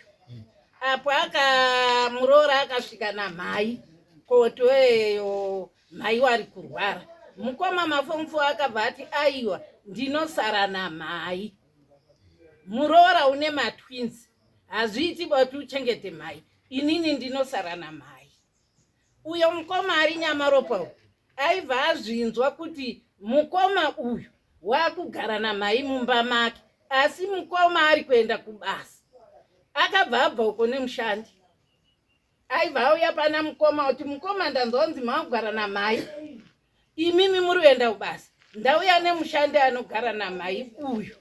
Apo akamuroora akasvika namhai kotoeyo mhai wari kurwara. Mukoma maform 4 akabva ati aiwa ndinosara namhai. Muroora une matwins hazviiti bati uchengete mhai. Inini ndinosara namhai. Uyo mukoma ari Nyamaropa aibva azvinzwa kuti mukoma uyu wakugara namhai mumba make, asi mukoma ari kuenda kubasa. Akabva abva uko nemushandi. Aibva auya pana mukoma kuti mukoma ndanzonzi makugara namhai. Imimi muri kuenda kubasa. Ndauya nemushandi anogara namhai uyu.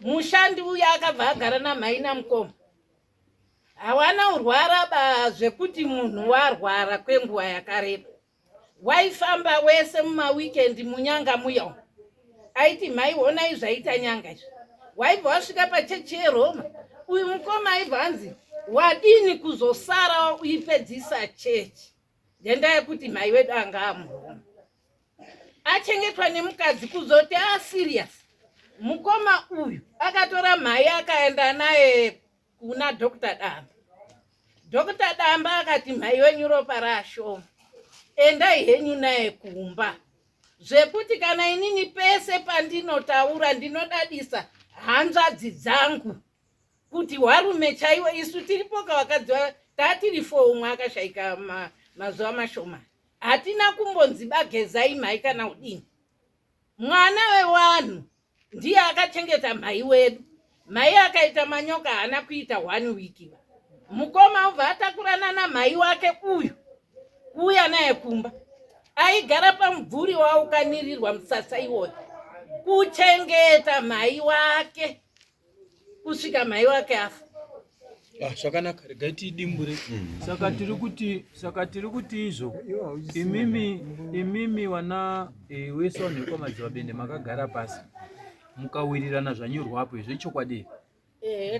Mushandi uyu akabva agara namhai namukoma. Hawana urwara zvekuti munhu warwara kwenguva yakareba. Waifamba wese mumaweekend munyanga muya. Aiti mhai honai zvaita nyanga izvi. Waibva wasvika pachechi yeRoma. Uyu mukoma aibva anzi wadini kuzosara uipedzisa chechi ngendaa yekuti mai wedu anga amurume achengetwa nemukadzi kuzoti asirias. Mukoma uyu akatora mai akaenda naye kuna Dr. Damba. Dr. Damba akati mai wenyu ropa rashoma, endai henyu naye kumba, zvekuti kana inini pese pandinotaura ndinodadisa hanzvadzi dzangu kuti warume chaiwo. Isu tiripoka wakadziwa tatiri 4 umwe akashaika mazuva mashoma, hatina kumbonzi bagezai mai kana udini. Mwana wewanhu ndiye akachengeta mai wedu. Mai akaita manyoka hana kuita 1 wiki. Mukoma ubva atakurana namai wake uyu kuuya naye kumba, aigara pamubvuri wavo ukanirirwa musasa iwoyo kuchengeta mai wake kusvika mai wake afa. Zvakanaka, regai tidimbure. Saka tiri kuti izvo imimi wana wese vanhu vekwamadziva bende makagara pasi mukawirirana zvanyorwapo izvo ichokwadi.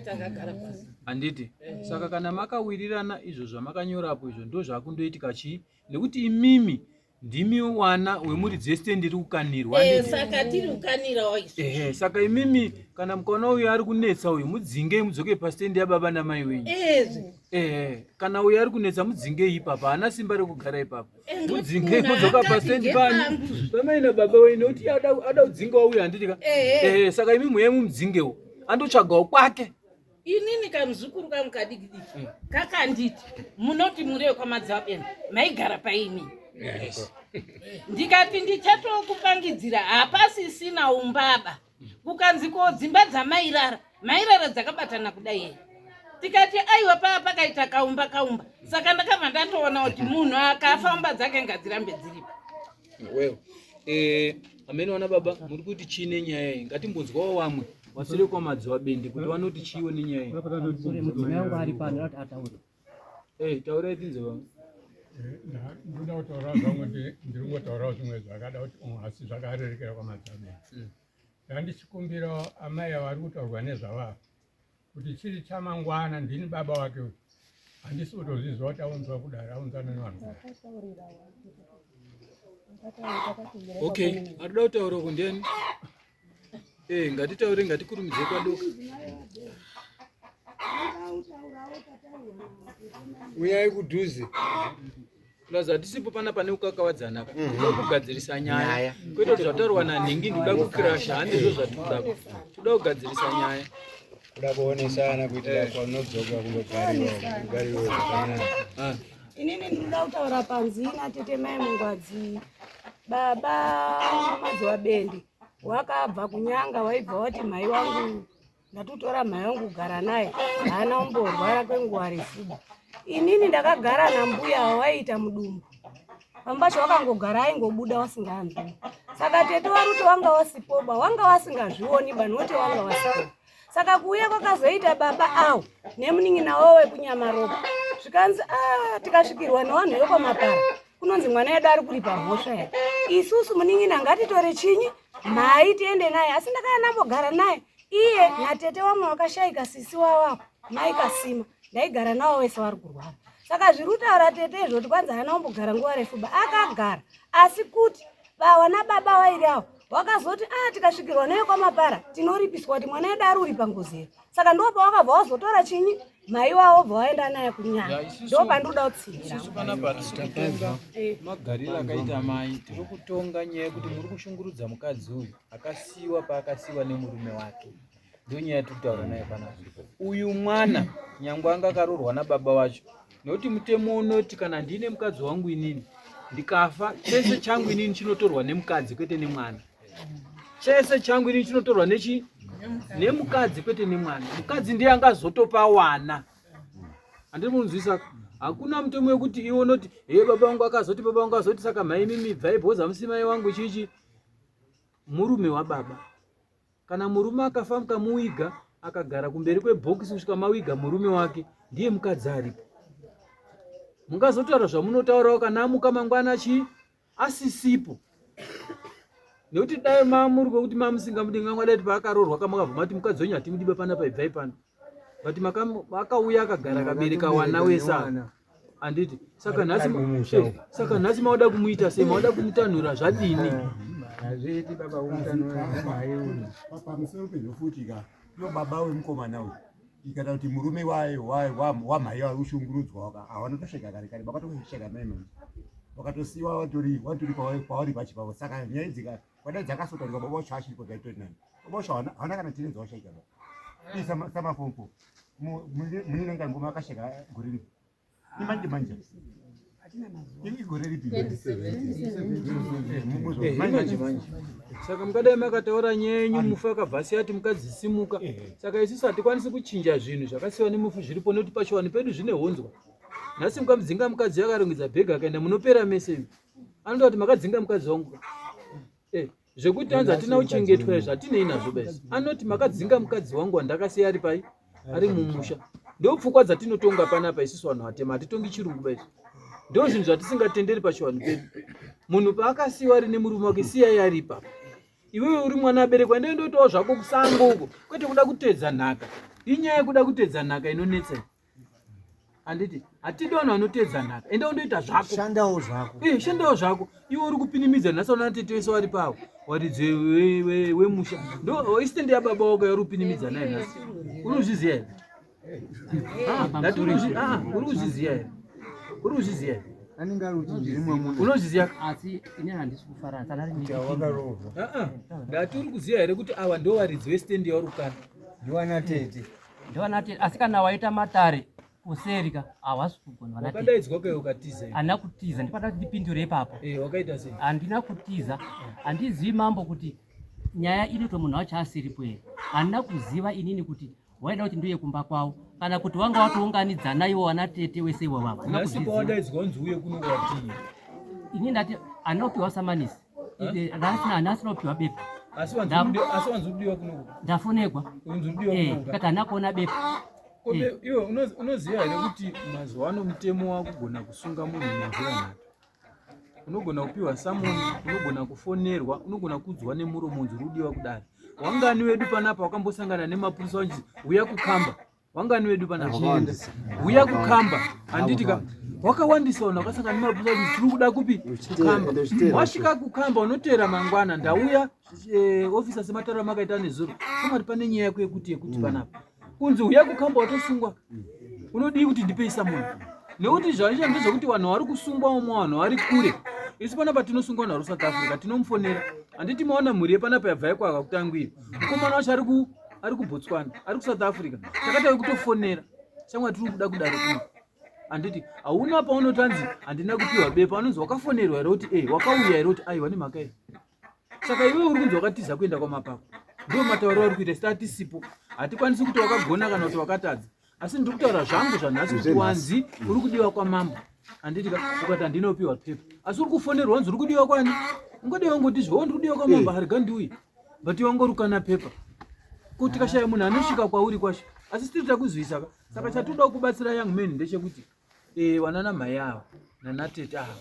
Takagara pasi. Handiti? Saka kana makawirirana izvo zvamakanyorapo izvo ndo zvakundoitika chii? Nekuti imimi ndimi wana wemuridzi wesitendi ndiri kukanirwa. Saka tiri kukanirawo izvo. Saka imimi kana mukaona uyu ari kunetsa uyu mudzingei mudzoke pasitendi yababa namai wenyu. Kana uyu ari kunetsa mudzingei ipapa, haana simba rekugara ipapa. Mudzingei mudzoka pasitendi panyu pamai nababa wenyu nekuti ada kudzingawo uyu handitika. Saka imimi muyai mumudzingewo andotsvagawo kwake. Inini kamuzukuru kangu kadiki kakanditi munoti muri wekwamadziva bende maigara paimi. Ndikati ndichatokupangidzira hapasisina umbaba. Kukanzi dzimba dzamairara dzakabatana kudai here. Tikati aiwa pakaita kaumba. Saka ndakabva ndatoona kuti munhu akafa umba dzake ngadzirambe dziripo. Amene wana baba muri kuti chii nenyaya iyi? Ngatimbonzwawo wamwe wasire kwamadziva bende kuti vanoti chiiwo nenyaya iyi. Taurai tinze baba. Ndoda kutaura zvangu ndiri kungotaurawo zvimwe zvakada kuti asi zvakarerekera kwamadziva bende. Ndandichikumbira amai avari kutaurwa nezvavavo kuti chiri chamangwana ndini baba wake uyu handisi kutozvizwa kuti aunzwa kudaro aunzana nevanhu kudaro. Arikuda kutaura kundeni? Ngatitaure, ngatikurumidze kwadoka. Uyai kudhuze. Plaza hatisipo pana pane ukakawadzana apa. Toda kugadzirisa nyaya. Kwete kuti zvataurwa nanhingi ndoda kukirasha, handizvo zvatinoda. Toda kugadzirisa nyaya. Kuda kuonesana kuitira kwanodzoka kundogariwa zvakanaka. Inini ndinoda kutaura panzina tete mai Mungwadzi. Baba madziva bende wakabva kunyanga waibva wati mai wangu ndatutora mai wangu kugara naye haana umborwara kwenguva refu. Inini ndakagara nambuya waita mudumbu pambacho wakangogara aingobuda wasingahambi. Saka tete waruti wanga wasipoba wanga wasingazvioni banoti wanga wasipoba. Saka kuuya kwakazoita baba awo nemunin'ina wawo wekunyama ropa zvikanzi tikasvikirwa nevanhu vekwamapara kunonzi mwana wedu ari kuripa mhosva here. Isusu munin'ina ngatitore chinyi mai tiende naye. Asi ndakaya nambogara naye iye natete wamwe wakashaika sisi wawako mai Kasima ndaigara nawo wese vari kurwara. Saka zviri kutaura tete izvo kuti kwanza haana kumbogara nguva refuba akagara. Asi kuti wana baba vairi avo wakazoti tikasvikirwa naye kwamapara tinoripiswa kuti mwana wedu ari uri pangozi here. Saka ndo pawakabva wazotora chinyi mai wavo bva waenda naye kunyanga. Ndo pandinoda kutsingira. Isusu panapa tikutonga magariro akaita mai. Tiri kutonga nyaya yekuti muri kushungurudza mukadzi uyu akasiiwa paakasiiwa nemurume wake. Ndo nyaya yatiri kutaura naye panapa. Uyu mwana nyangwe anga akarorwa nababa wacho. Nokuti mutemo unoti kana ndine mukadzi wangu inini ndikafa chese changu inini chinotorwa nemukadzi kwete nemwana. Chese changu inini chinotorwa nemukadzi kwete nemwana. Mukadzi ndiye angazotopa wana. Handiri munzwisa. Hakuna mutemo wekuti iwe unoti baba wangu akazoti baba wangu azoti saka mai mimi bvai bhoza musimai wangu chichi. Murume wababa. Kana murume akafa mukamuiga akagara kumberi kwebhokisi kusvika mawiga murume wake ndiye mukadzi aripo. Mungazotaura zvamunotaurawo kana amuka mangwana asisipo. Nekuti dai muri kwekuti mamusingamudi ngamwadai kuti paakarorwa kamakabva mati mukadzi wenyu hatimudiba panapa ibvai pano. but makauya akagara akabereka wana wese anditi saka nhasi mauda kumuita sei, mauda kumutanhura zvadini? hazviiti baba umutanhura mai uyu pamusoro pezvofutika iwo baba wemukomana uyu ikata kuti murume wamhai vari ushungurudzwa havanotosveka kare kare vakatosheka naimani wakatosiyiwa watori kwavari pachipavo. Saka nyaya idzi kwadai dzakasotaurwa baba vacho achiri kodaitori nani baba vacho haana kana tirinzi washaika ba samafomfo muninenga ngoma akasheka gore ripi imanje manje igore ripi saka mukadai makataura nyaya yenyu mufu akabva siyati mukadzisimuka. Saka isusu hatikwanisi kuchinja zvinhu zvakasiyiwa nemufu zviripo nekuti pachiwani pedu zvine honzwa. Nhasi mukamudzinga mukadzi akarongedza bhega akaenda munopera mese anoda kuti makadzinga mukadzi wangu zvekuti tanzi hatina kuchengetwa zvatinei nazvo basi. Anoti makadzinga mukadzi wangu wandakasiya ari pai ari mumusha. Ndopfungwa dzatinotonga panapa isusu vanhu vatema, hatitongi chirungu basi. Ndo zvinhu zvatisingatenderi pachiwani pedu. Munhu paakasiyiwa ari nemurume wake siyai ari ipapo. Iwewe uri mwana aberekwa ndoendoitawo zvako kusango uko, kwete kuda kutedza nhaka. Inyaya yekuda kutedza nhaka inonetsa. Anditi hatidi vanhu vanotedza nhaka, enda undoita zvako, shandawo zvako shandawo zvako. Iwe uri kupinimidza nhasi wana tete wese wari pavo waridze wemusha, ndo isitendi yababa wako yauri kupinimidza naye nhasi. Unozviziya here? Ndati uri kuzviziya here? Uri kuzviziya here? anenge ari kuti ndirimwe munhu Unozviziya? asi ine handisi kufara kana wakarohwa Ndati uri kuziya here kuti ava ndo waridzi wesitendi yauri kukana? ndiwana tete asi kana waita matare kuserika hawasi kugona. Wakadaidzwa kai ukatiza? Handina kutiza, ndipata kuti ndipindure ipapo. Wakaita sei? Handina kutiza, handizivi mambo kuti nyaya inoitwa munhu wacho asiripo here. Handina kuziva inini kuti waida kuti ndiuye kumba kwavo kana kuti wanga watounganidzana iwo wana tete wese iwo vava. Nhasi pawadaidzwa unzi uye kuno kwatii? Ini ndati handina kupiwa samanisi, handina kupiwa bepa. Asi wanzi udiwa kuno? Ndafonekwa. Unzi udiwa kuno? Kati handina kuona bepa. Iwe unoziva here kuti mazuva ano mutemo wakugona kusunga munhu nenzira nhatu. Unogona kupiwa samoni, unogona kufonerwa, unogona kudzwa nemuromo unzi rudiwa kudai. Wangani wedu panapa wakambosangana nemapurisa wanzi uya kukamba. Wangani wedu panapa uya kukamba. Handiti ka wakawandisa vanhu wakasangana nemapurisa wanzi tiri kuda kupi kukamba. Wasvika kukamba unotera mangwana ndauya ofisa sematara makaita nezuro. Kamati pane nyaya yako yekuti panapa kunzi uya kukamba watosungwa. Unodii kuti ndipeisa munhu? Nekuti zvanisha ndezvokuti vanhu vari kusungwa umwe vanhu vari kure. Isu panapa tinosungwa naRu South Africa, tinomufonera. Handiti maona mhuri yepanapa yabva yakwaka kutangwira. Mukomana wacho ari kuBotswana, ari kuSouth Africa. Takatawe kutofonera. Shamwa tiri kuda kudaro kuno. Handiti hauna paunotanzi handina kupiwa bepa, anonzi wakafonerwa here kuti wakauya here kuti aiwa nemhaka here. Saka iwe uri kunzi wakatiza kuenda kwamapako. Ndio matauro ari kuita statisipo. Hatikwanisi kuti wakagona kana kuti wakatadza. Asi ndiri kutaura zvangu zvanhasi kuti wanzi uri kudiwa kwamambo. Handiti ukati handinopiwa pepa. Asi uri kufonerwa wanzi uri kudiwa kwani? Ungodiwa ngoti zvoo ndiri kudiwa kwamambo hariga ndiuyi. But wangorukana pepa. Kuti kashaya munhu anosvika kwauri kwacho. Asi tiri takuzivisa. Saka chatoda kubatsira young men ndechekuti wanana mai ava nanatete ava.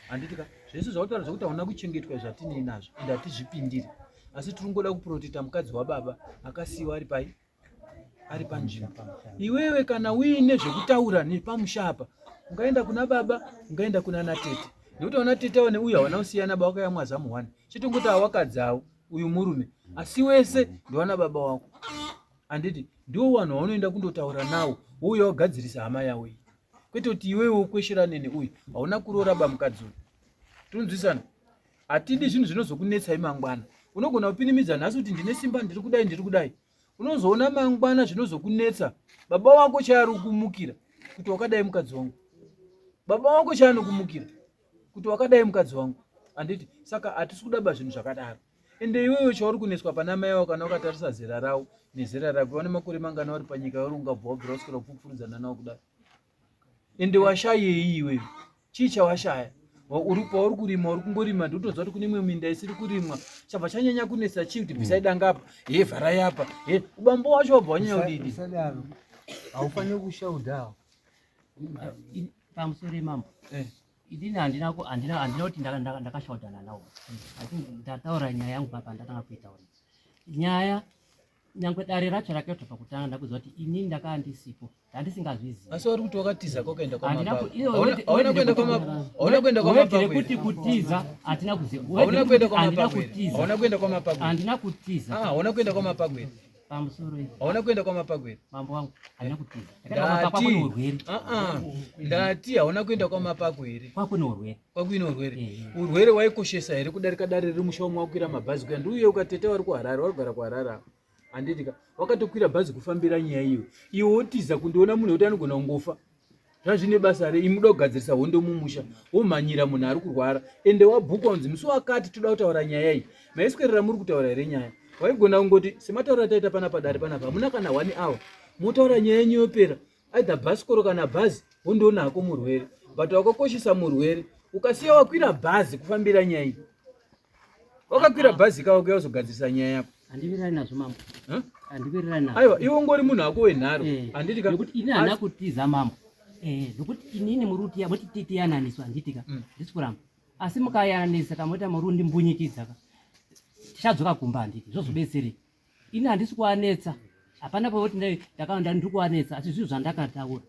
Handiti zvese zvakutaura zvokuti hauna kuchengetwa zvatinei nazvo ende hatizvipindiri. Asi tiri kungoda kuprotecta mukadzi wababa akasiyiwa ari pai ari panzvimbo. Iwewe kana uine zvekutaura nepamusha apa ungaenda kuna baba, ungaenda kuna natete. Nekuti wana tete wane uyu hawana kusiyana baba wakaya mwazamu 1. Chitongoti awakadzawo uyu murume asi wese ndiwana baba wako. Handiti ndiwo vanhu vaunoenda kundotaura nawo wouya wagadzirisa hama yawo iyi. Kwete kuti iwewe ukwesherane neuyu hauna kuroora bamukadzi uyu. Tinonzwisana? Hatidi zvinhu zvinozokunetsai mangwana. Unogona kupinimidza nhasi kuti ndine simba ndiri kudai. Unozoona mangwana zvinozokunetsa. Baba wako chaari kumukira kuti wakadai mukadzi wangu. Baba wako chaanokumukira kuti wakadai mukadzi wangu. Handiti saka hatisi kudaba zvinhu zvakadaro. Ende iwewe chauri kunetswa pana mai wako kana wakatarisa zera rawo nezera rako. Vane makore mangana vari panyika yauri ungabva wabvira kuswera kupfupfurudzana nawo kudai. Ende washayei iwewe? Chii chawashaya? Pauri kurima uri kungorima ndotodza kuti kune imwe minda isiri kurimwa. Chabva chanyanya kunetsa chii kuti bvisai danga apa, vharai apa. Ubambo wacho wabva wanyanya kudini? haufaniri kushaudha pamusoro imambo. Idini handina kuti ndakashaudana nawo. Asi ndataura nyaya yangu papa ndatanga kuitaura. Nyaya nyangwe dare racho rakaita pakutanga ndakuziva kuti inini ndakaa ndisipo ndandisingazvizivi. Asi wari kuti wakatiza kwakaenda Handina ku- iwe hauna kuenda kwamapagwere kuti kutiza hatina kuziva. hauna kuenda Handina kwamapagwere kutiza. hauna kuenda kwamapagwere Handina kutiza. hauna kuenda kwamapagwere Pamusoro izi. hauna kuenda kwamapagwere Mambo wangu handina kutiza. Ndakaenda kwakune urwere. ndati hauna kuenda kwamapagwere Kwakune urwere. kwakuine urwere urwere waikoshesa here kudarika dare riri mushawo mwakwira mabhazi kuenda uye ukatete wari kuharare wari kugara kuharare apa handitika wakatokwira bhazi kufambira nyaya iyo iwe wotiza kundiona munhu wekuti anogona kungofa zvazvine basa rei muda kugadzirisa hondo mumusha womhanyira munhu ari kurwara ende wabhukwa kunzi musi wakati toda kutaura nyaya iyi maiswerera muri kutaura here nyaya waigona kungoti semataura taita panapa dare panapa hamuna kana 1 hour motaura nyaya yenyu yopera aidha bhasikoro kana bhazi wondoonako murwere but wakakoshesa murwere ukasiya wakwira bhazi kufambira nyaya iyi wakakwira bhazi kawo kayazogadzirisa nyaya yako Handiwirirani nazvo mambo. Handiwirirani nazvo. aiwa iwe ngori munhu wako wenharo handiti nokuti ini handina kutiza mambo. Nokuti inini muri kuti moti tiyananiswa handitika ndisi kuramba. Asi mukayananisa kamota muri kundimbunyikidzaka tichadzoka kumba handiti zvozobetserei. Ini handisi kuanetsa hapana pekuti ndakaenda ndiri kuanetsa asi zvinhu zvandakataura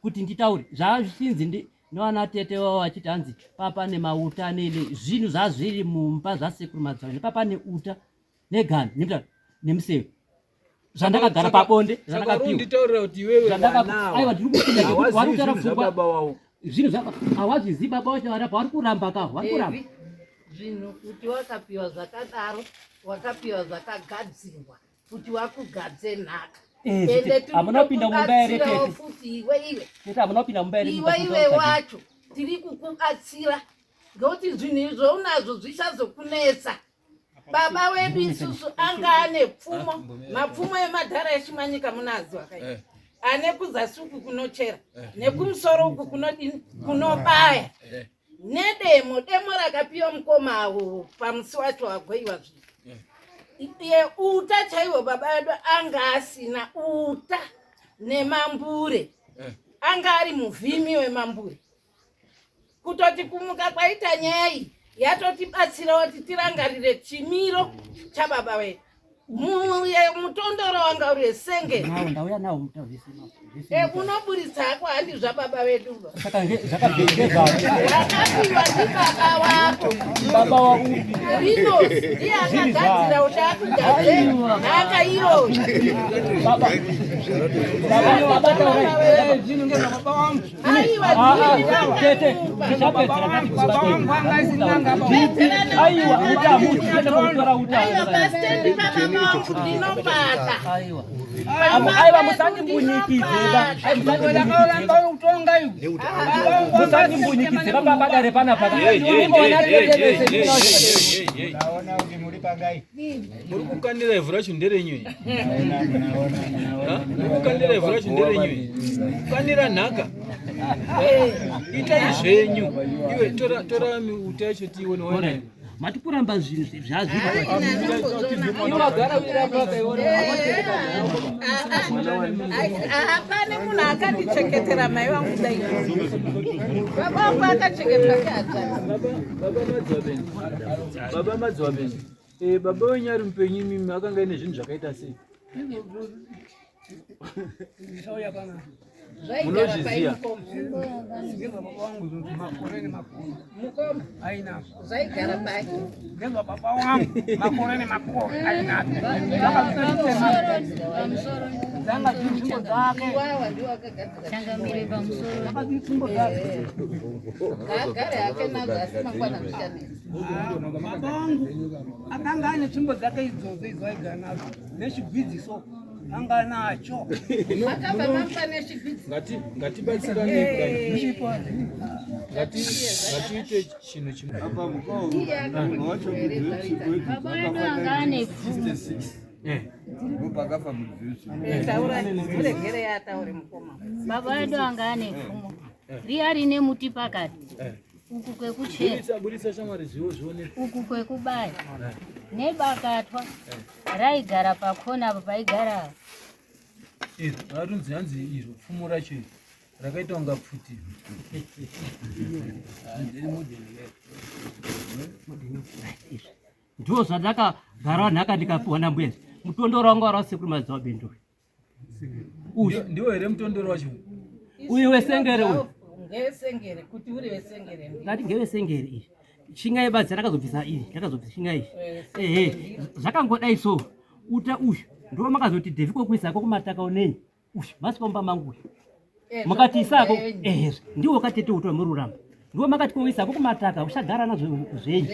kuti nditaure zvazvinzi noana tete wavo vachiti hanzi papa nemauta zvinhu zvazviri mumba zvasekuru madzavo nepapa neuta neganda nemuseve zvandakagara pabonde nditaurira kuti iwewe aiwa ndiri kupinda kuti vari kutaura pfungwa zvinhu hawazvizivi baba vacho varapa vari kuramba kavo vari kuramba zvinhu kuti wakapiwa zvakadaro wakapiwa zvakagadzirwa kuti wakugadze nhaka hamuna kupinda mumba here tete futi iwe hamuna kupinda mumba here iwe wacho tiri kukubatsira ngekuti zvinhu izvo unazvo zvichazokunetsa. Baba wedu isusu anga ane pfumo mapfumo emadhara eshimanyika munaziwa kai ane kuzasi uku kunochera nekumusoro uku kunobaya nedemo rakapiwa mukoma avo pamusi wacho wagoiwa zvinhu iye uta chaiwo baba vedu anga asina uta nemambure anga ari muvhimi wemambure kutoti kumuka kwaita nyaya iyi yatotibatsira kuti tirangarire chimiro chababa wedu mutondoro wanga uri senge ndauya nawo mutavhisi unoburitsa hako handi zvababa vedu zvakapiwa ndibaba wako baba waupi rino ndiye akagadzira kuti akugadze nhaka iroyo aiwa musandimbunyikidzeba musandimbunyikidzeba papadare panapa muri kukandira ivhu racho nderenyu muri kukandira ivhu racho nderenyu kukandira nhaka itai zvenyu iwe tora uta yacho tione mati kuramba zvinhu zvazvivagara hapane munhu akandichengetera mai vangu dai baba vangu akachengetera keadzana baba madzwabeni baba wenyari mupenyu imimi akanga ine zvinhu zvakaita sei munozviziva zvaigara pai agare hake nazo asi mangwana zvichanesa akanga ane tsvimbo dzake idzodzo idzoaigara nadzo nechigwidziso anga nacho makabva mamupa nechigwidzi ngatibatsiranei ngatiite chinhu chimwe baba wedu anga ane pfumo muregere yataure mukoma baba wedu anga ane pfumo riya rine muti pakati uku kwekuchera budisa shamwari zvione uku kwekubaya nebakatwa raigara pakona apo paigara varunzi hanzi iro pfumo racho rakaita kunga pfuti Ndiwo zvandakagara nhaka ndikapiwa nambuya. Mutondoro wangu warasekuru madzawa bendo. Uyu ndiwo here mutondoro wacho. Uyu wesengere uyu. Ngevesengere kuti uri vesengere. Ngati ngevesengere iyi. Chingai badza rakazobvisa iri, rakazobvisa chingai. Zvakangodai so. Uta uyu ndiwo makazoti Deviko kuisako kumataka uneni. Uyu masipomba mangu. Mukati isako ndiwo katete uto mururamba. Ndiwo makati kuisako kumataka ushagara nazvo zvenyu.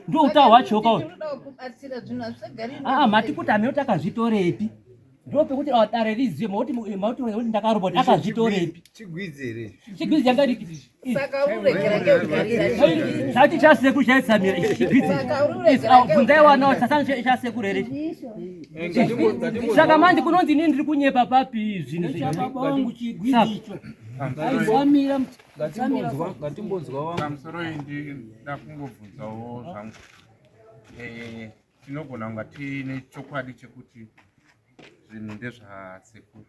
Ndiwo uta hwachoka. Mati kuti ameuta akazvitorepi. Ndope kuti dare rizive mauti ndakaroboti akazvitorepi. Chigwizi changadi. Saka uregera ngeugarira. Sati chasekuru chaitsamira chigwizi. Bvunzai wanawo tasana chasekuru here. Saka manje kunonzi inini ndiri kunyepa papi zvinhu Baba wangu chigwizi icho. Aizamira Ngatimbonzwa wangu. Pamusoro iyi ndakungobvunzawo zvangu. Tinogona kunga tiine chokwadi chekuti zvinhu ndezvasekuru,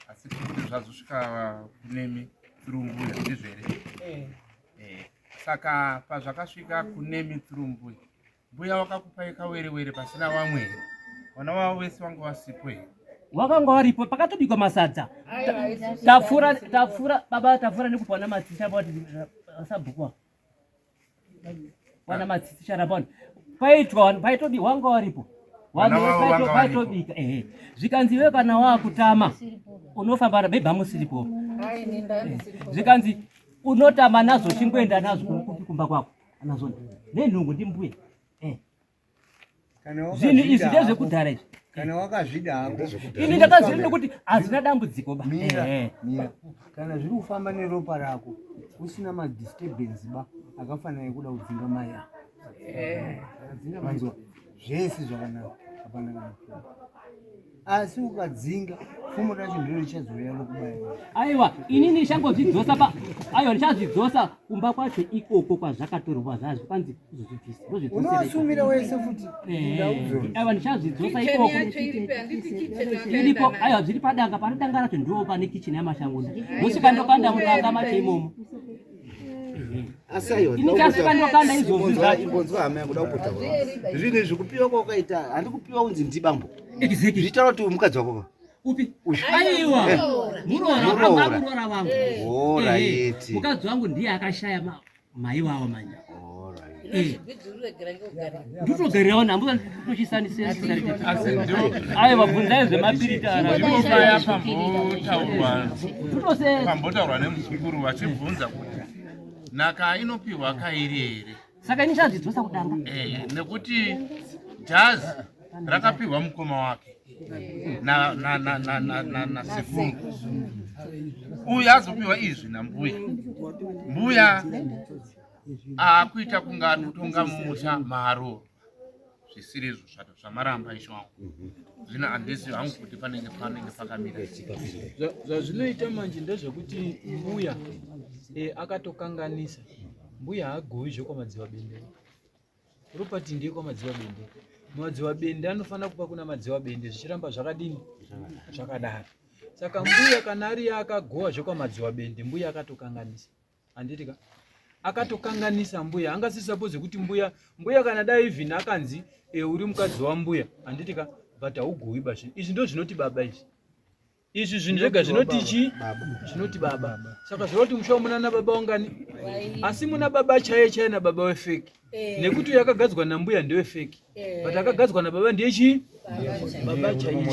asi kuti zvazosvika kunemi turumbuya ndizvo here? Saka pazvakasvika kunemi turumbuya, mbuya wakakupai kawerewere pasina vamwe here? Vana vavo vese vanga vasipo here? Wakanga waripo pakatobikwa masadza. Baba tafura nekupa matsitsi about sabhukwa. Wana matsitsi charapana. Paitobi wanga waripo. Paitobika zvikanzi iwe kana wakutama unofamba nabhebha musiripo. Zvikanzi unotama nazo chingwenda nazo kumba kwako anazona nenhungu ndimbuye. Zvinhu izvi ndezvekudhara izvi. Kana wakazvida hako. Ini ndakazvida nokuti hazina dambudziko ba. Mira. Kana zviri kufamba neropa rako usina madisturbance ba akafanana kuda kudzinga mai yako. Manzwa zvese zvakanaka hapana kana. Asi ukadzinga fumo racho ndiro richazoya lokubaya. Aiwa inini ndichangodzidzosa ndichazvidzosa kumba kwacho ikoko kwazvakatorwa zvazvo kanzi kuzozvibvisa. Unosumira wese futi. Aiwa ndichazvidzosa ikoko. Iripo aiwa zviri padanga panotanga racho ndo pane kicheni yamashango. Musika ndokanda mutanga macho imomo. Asayo ndokanda izvozvi imbonzwa hama yangu kuda kupota. Zvine zvikupiwa kwakaita handikupiwa unzi ndibambo. Zvitaura kuti mukadzi wako upi? Aiwa murora wangu. Alright. Mukadzi wangu ndiye akashaya mai wavo manja. Nditogarirawo nambo ndochisandisira. Aiwa bvunzai zvemapiritara. Ndinobaya pambotaurwa nemuzukuru vachibvunza kuti nhaka inopiwa kairi here? Saka ini chazvidzosa kudanga. Nekuti jazi rakapiwa mukoma wake nasekuru. Uyu azopiwa izvi nambuya. Mbuya akuita kunga anotonga musha maro zvisiri izvo zvamaramba isho wangu. Zvino handisi hangu kuti panenge pakamira. Zvazvinoita manje ndezvekuti mbuya akatokanganisa. Mbuya haagowizve kwamadziva bende. Ropati ndiye kwamadziva bende. Madziva bende anofanira kupa kuna madziva bende zvichiramba zvakadini zvakadaro. Saka mbuya kana ari akagowa zvekwamadziva bende, mbuya akatokanganisa. Handitika akatokanganisa mbuya. Angasisapoze kuti mbuya kana dai even akanzi uri mukadzi wambuya, handitika but haugowi bazve. Izvi ndo zvinoti baba izvi. Izvi zvinhu zvega zvinoti chi? Zvinoti baba. Saka zvinoti mushawo muna nababa wangani? Asi muna baba chaye nababa wefeki. Nekuti yakagadzwa nambuya ndiwe feki. But akagadzwa nababa ndiye chi? Baba chaye.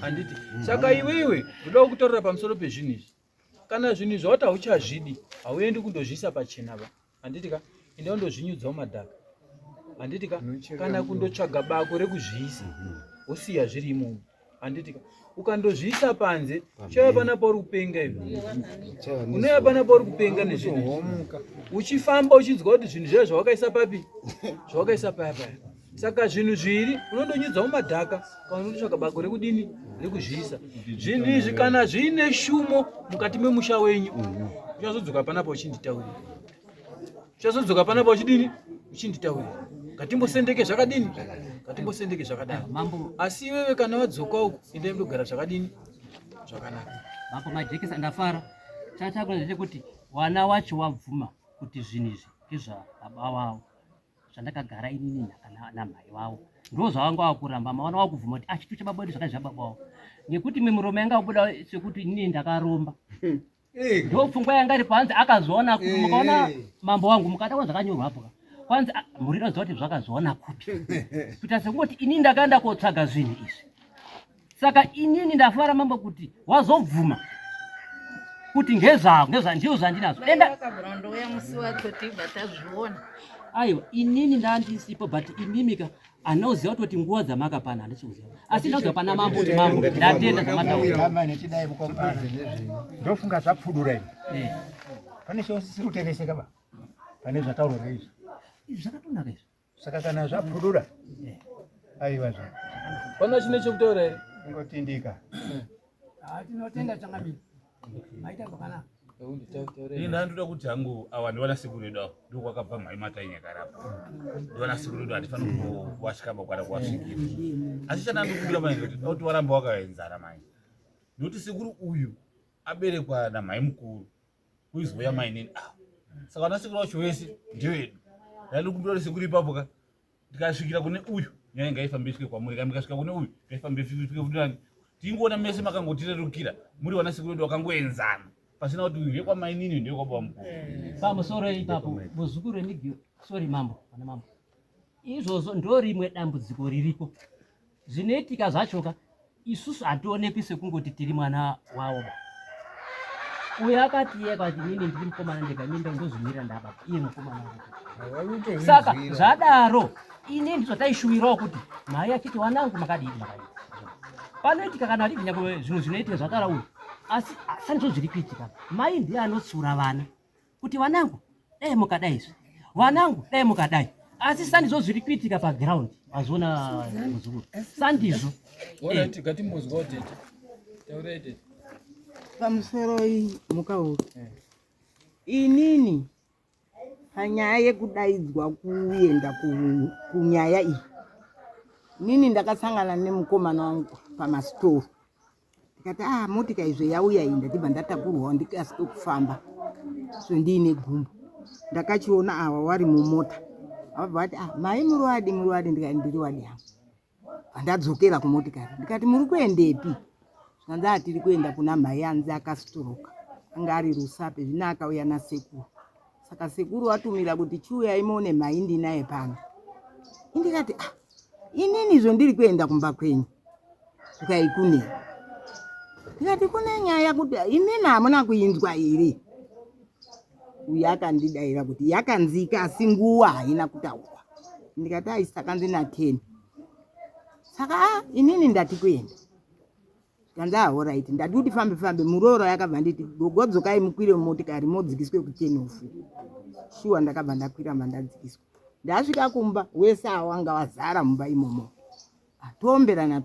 Handiti. Saka iwewe unoda kutorera pamusoro pezvinhu izvi. Kana zvinhu zvawati hauchazvidi, hauendi kundozvisa pachena ba. Handitika enda undozvinyudzawo madhaka. Handitika kana kundotsvaga bako rekuzviisa. Wosiya zviri imomo. Handitika ukandozviisa panze chaiva pana pauri kupenga ivi. Unoya pana pauri kupenga nezvinhu. Uchifamba uchinzwa kuti zvinhu zviya zvawakaisa papi? Zvawakaisa paya. Saka zvinhu zviri unondonyudzawo madhaka kana undotsvaga bako rekudini? Rekuzviisa. Zvinhu izvi kana zviine shumo mukati memusha wenyu, uchazodzoka panapo uchinditaurira. Uchazodzoka panapo uchidini? Uchinditaurira. Ngatimbosendeke zvakadini? Ngatimbosendeke zvakadaro. Asi wewe kana wadzoka uku enda ndogara zvakadini? Zvakanaka. Mambo majekesa ndafara. Chachakuna ndechekuti wana wacho wabvuma kuti zvinhu izvi ngezva baba wavo. zvandakagara inini namai wavo ndozvavanga wakuramba mawana wakuvhuma kuti chitu chababa vedu zvakazvi baba wavo ngekuti murume yanga wabuda sekuti inini ndakaromba ndopfungwa yanga iri panze akazoona kuti mukaona mambo wangu mukataona zvakanyorwapo kwanzi muriro ziva kuti zvakazoona kuti kuita sekungoti inini ndakaenda kotsvaga zvinhu izvi saka inini ndafara mambo kuti wazobvuma kuti ndiyo zvandinazo ndouya musi wacho tibva tazviona aiwa inini ndandisipo but inimika anoziva kuti nguva dzamakapana handichikuziva asi ndauziva pana mambo kuti mambo ndatenda zvamataura ndofunga zvapfudura izvi pane chosisiri kutereseka ba pane zvataurwa izvi zvakatonaka izvi saka kana zvapfudura aiwa zva pana chine chekutaura here ingotindika tinotenda changamira maita zvakanaka ini ndandoda kuti hangu awa ndiwana siku redu awo ndokwakabva mhai matainyakarapo ndiwana siku redu handifani kuwasvikaba kwada kuwasvikira asi chandandokumbira mainge kuti waramba wakaenzana mainge nokuti sekuru uyu aberekwa namhai mukuru uizoya mainini saka wana sekuru wacho wese ndewedu ndandokumbira kuti sekuru ipapo ka ndikasvikira kune uyu nyaya ngaifambe isvike kwamuri kana ndikasvika kune uyu ngaifambe isvike kudani tingoona mese makangotirerukira muri wana sekuru wedu wakangoenzana pasina kuti uyu kwamainini ndekwababa mukuru pamusoro ipapo muzukuru renigio sori mambo pana mambo izvozvo ndo rimwe dambudziko ririko zvinoitika zvachoka isusu hationekwi sekungoti tiri mwana wavo uyo akati iye kwati inini ndiri mukomana ndega mimi ndozvimirira ndababa iye mukomana wake saka zvadaro ine ndizvo taishuwirawo kuti mhai achiti wanangu makadii panoitika kana vadii nyangwe zvinhu zvinoitika zvakara uyu asi sanizvo zviri kuitika mai ndiye anotsura vana kuti wanangu dai mukadai izvi wanangu dai mukadai asi sanizvo zviri kuitika paground wazviona muzukuru sandizvo gatimbozwawo tete taurai tete pamusoro mukauru inini panyaya yekudaidzwa kuenda kunyaya iyi nini ndakasangana nemukomana wangu pamasitoro ndikati motika izvo yauya iyi ndatibva ndatakurwawo ndikasike kufamba so ndiine gumbo ndakachiona awa wari mumota abva vati mai muruwadi ndikati ndiri wadi yangu vandadzokera kumotikari ndikati muri kuendepi zvanzi hatiri kuenda kuna mhai anzi akasitoroka anga ari Rusape zvino akauya nasekuru saka sekuru watumira kuti chiuya imuone mhai ndinaye pano indikati inini izvo ndiri kuenda kumba kwenyu zvikaikunei ndikati kune nyaya kuti inini hamuna kuinzwa here uyu akandidaira kuti yakanzika asi nguva haina kutaurwa ndikati aisaka ndina 10 saka inini ndati kuenda zvikanzi alright ndati kuti fambe muroro yakabva nditi gogodzokai mukwire mumotikari modzikiswe kuChenofu shuwa ndakabva ndakwira mandadzikiswa ndasvika kumba wese awanga wazara mumba imomo toomberana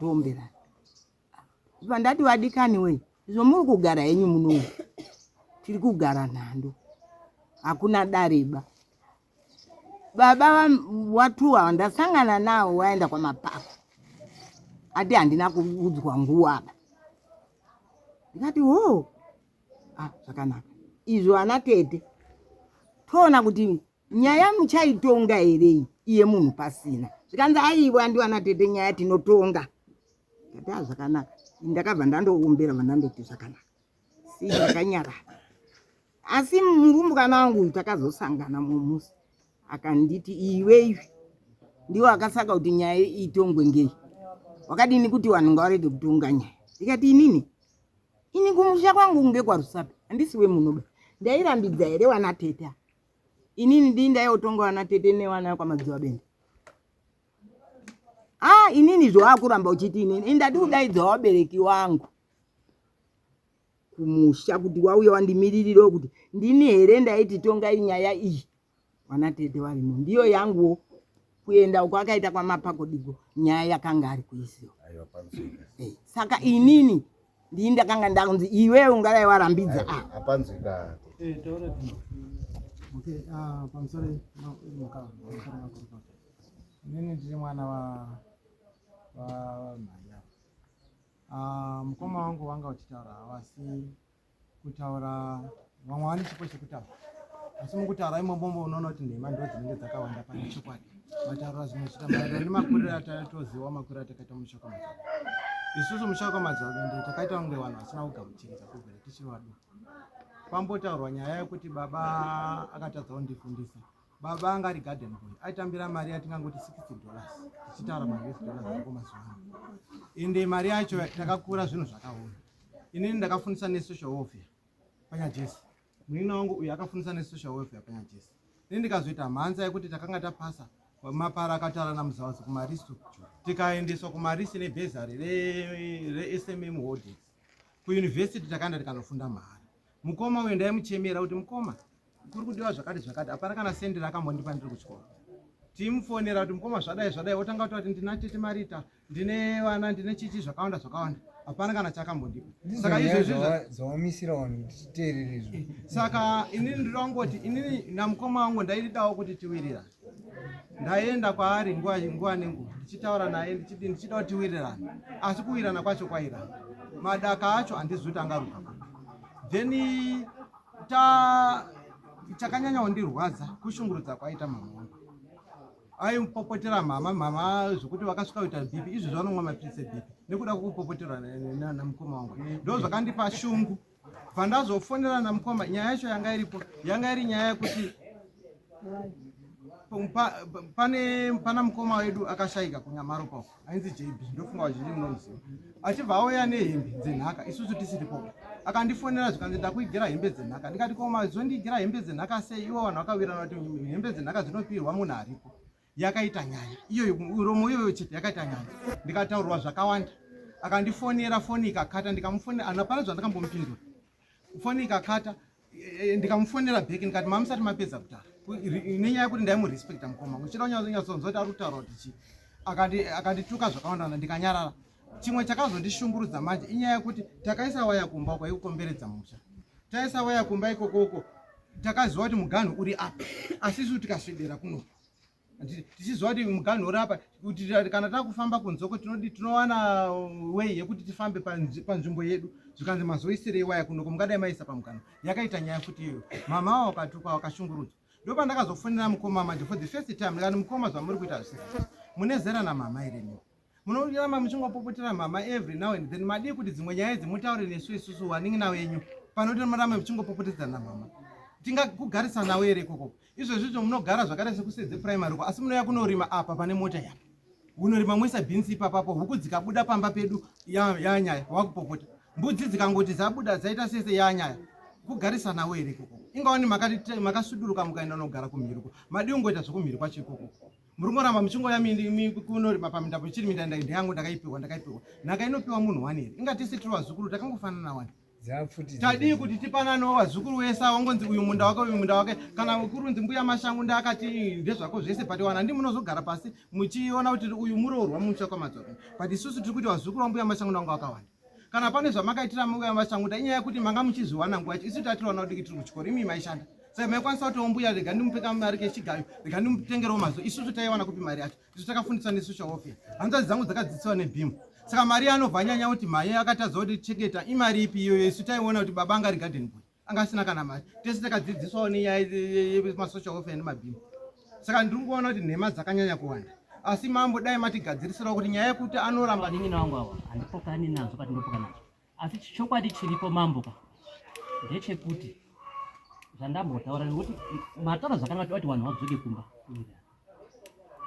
ibva ndati wadikani wei izvo muri kugara henyu munomu tiri kugara nhando hakuna dareba baba watuwa ndasangana nawo waenda kwamapako ati handina kuudzwa nguwaba ndikati zvakanaka izvo ana tete toona kuti nyaya muchaitonga here iye munhu pasina zvikanzi aiwa ndiwo ana tete nyaya tinotonga ndati zvakanaka ndakabva ndandoumbera vandandoti zvakanaka si ndakanyarara asi murumbwana wangu takazosangana mumusi akanditi iwe ndiwo akasaka kuti nyaya itongwe ngei wakadini kuti vanhu ngavarege kutonga nyaya ndikati ini kumusha kwangu ngekwaRusape handisiwe munoba ndairambidza here wana tete inini ndii ndaiyotonga wana tete newana kwamadziwa bende inini zvoakuramba uchiti inini ndati kudaidzawo wabereki wangu kumusha kuti wauya wandimiririro kuti ndini here ndaiti tongai nyaya iyi wana tete warimo ndiyo yanguwo kuenda uko akaita kwamapakodigo nyaya yakanga ari kuisiwa saka inini ndii ndakanga ndakunzi iwe ungadai warambidza apanzika pamusoro inini ndiri mwana wamhaya mukoma wangu wanga uchitaura havasi kutaura vamwe vane chipo chekutaura asi mukutaura imombombo unoona kuti nhema ndo dzinenge dzakawanda pane chokwadi matauro azvinochita maererano nemakuriro atatoziva makuriro atakaita mushoko madzavo. Isusu mushoko madzavo ende takaita kunge vanhu vasina kugamuchiriza kubvira tichiri vaduku. Pambotaurwa nyaya yekuti baba akatadza kundifundisa. Baba anga ari garden boy aitambira mari yatingangoti $60 tichitaura $US ako mazuva ende mari yacho takakura zvinhu zvakaoma. Inini ndakafundisa nesocial welfare panyajesi, munini wangu uyu akafundisa nesocial welfare panyajesi. Ini ndikazoita mhanza yekuti takanga tapasa mapara akataura namuzawazi kumaristo tikaendeswa kumarisi nebhezari reSMM holdings kuyunivhesiti takaenda tikanofunda mahara. Mukoma uyu ndaimuchemera kuti mukoma kuri kudiwa zvakati hapana kana sendi rakambondipa ndiri kuchikoro. Timufonera kuti mukoma zvadai otanga kuti ndina tete marita ndine vana ndine chichi zvakawanda hapana kana chakambondipa. Saka izvezvi zvawamisira vanhu tichiteererezvo. Saka inini ndinongoti inini namukoma wangu ndaidawo kuti tiwirirane. Ndaenda kwaari nguva nenguva ndichitaura naye ndichida kuti tiwirirane, asi kuwirirana kwacho kwairana. Madaka acho handizuti angaruka. Then chakanyanya kundirwadza kushungurudza kwaita mama wangu. Aimupopotera mama zvokuti vakasvika kuita BP izvo zvanomwa mapilisi eBP nekuda kwokupopoterwa namukoma wangu. Ndo zvakandipa shungu. Pandazofonera namukoma nyaya yacho yanga iri nyaya yekuti pana mukoma wedu akashayika kunyamaropa ainzi JB ndofunga vazhinji munomuziva. Achibva auya nehembe dzenhaka isusu tisiripo. Akandifonera zvikanzi ndakuigira hembe dzenhaka. Ndikati koma zondigira hembe dzenhaka sei? Ivo vanhu vakawirana kuti hembe dzenhaka dzinopirwa munhu aripo. Yakaita nyaya iyoyo, uromo iyoyo chete yakaita nyaya. Ndikataurirwa zvakawanda. Akandifonera foni ikakata, ndikamufonera hapana zvandakambomupindura. Foni ikakata ndikamufonera bheki ndikati mamusati mapedza kutaura. Nenyaya yekuti ndaimurespekta mukoma wangu. Chida kunyatsonzoti ari kutaura kuti chii. Akandituka zvakawanda ndikanyarara. Chimwe chakazondishungurudza manje inyaya yekuti takaisa waya kumba uko ikukomberedza musha. Taisa waya kumba ikoko takaziva kuti muganhu uri apa. Asi isu tikasvedera kuno. Tichiziva kuti muganhu uri apa kuti kana takufamba kunzoko tinowana way yekuti tifambe panzvimbo yedu. Zvikanzi mazoisirei waya kuno mungadai maisa pamuganhu. Yakaita nyaya futi iyoyo. Mama wavo wakatuka wakashungurudzwa. Ndopa ndakazofonera mukoma manje for the first time ndikati mukoma zvamuri kuita zvise. Mune zera namama ere nyo. Munorama muchingopopotera mama every now and then madii kuti dzimwe nyaya idzi mutaure nesu isusu wanin'ina wenyu panoti murama muchingopopotedzana namama. Tingakugarisa nawe ere ikoko. Izvozvo munogara zvakare sekusedze primary ko asi munouya kunorima apa pane mota yapa. Unorima mwesa beans ipapapo huku dzikabuda pamba pedu yanyaya wakupopota. Mbudzi dzikangoti dzabuda dzaita sese yanyaya. Kugarisa nawe ere ikoko. Ingawani makasuduruka mukaenda nogara kumhiruko. Madii ungoita zvokumhiri kwacho ikoko. Murungoramba muchingoya kunorima paminda pochiri minda yangu ndakaipiwa. Nhaka inopiwa munhu wani ere. Ingatisi tiri vazukuru takangofanana wani. Tadii kuti tipananawo vazukuru wese wangonzi uyu munda wake kana kurunzi mbuya mashangu ndakati ndezvako zvese pati wana ndi munozogara pasi muchiona kuti uyu muroorwa mushoko madzoka. But isusu tiri kuti vazukuru wambuya mashangu ndangu wakawanda. Kana pane zvamakaitira mbuya mashangu inyaya yekuti manga muchizviwana nguva yacho isu tatiriwana kuti tiri kuchikoro imi maishanda. Saka maikwanisa kuti mbuya rega ndimupeka mari kechigayo rega ndimutengerawo mazo isusu taiwana kupi mari yacho. Isu takafundiswa nesocial welfare. Hanzvadzi dzangu dzakadzidziswa nebhimu. Saka mari anobva nyanya kuti mai akatadza kuti cheketa imari ipi iyoyo isu taiona kuti baba anga ari garden boy angasina kana mari tese takadzidziswawo nenyaya yemasocial welfare nemabhimu. Saka ndiri kuona kuti nhema dzakanyanya kuwanda asi mambo dai matigadzirisirawo kuti nyaya yekuti anoramba nin'ina wangu awa handipokani nazo patinopoka nazo asi chokwadi chiripo mamboka ndechekuti zvandambotaura nekuti mataura zvakanaka kuti vanhu vadzoke kumba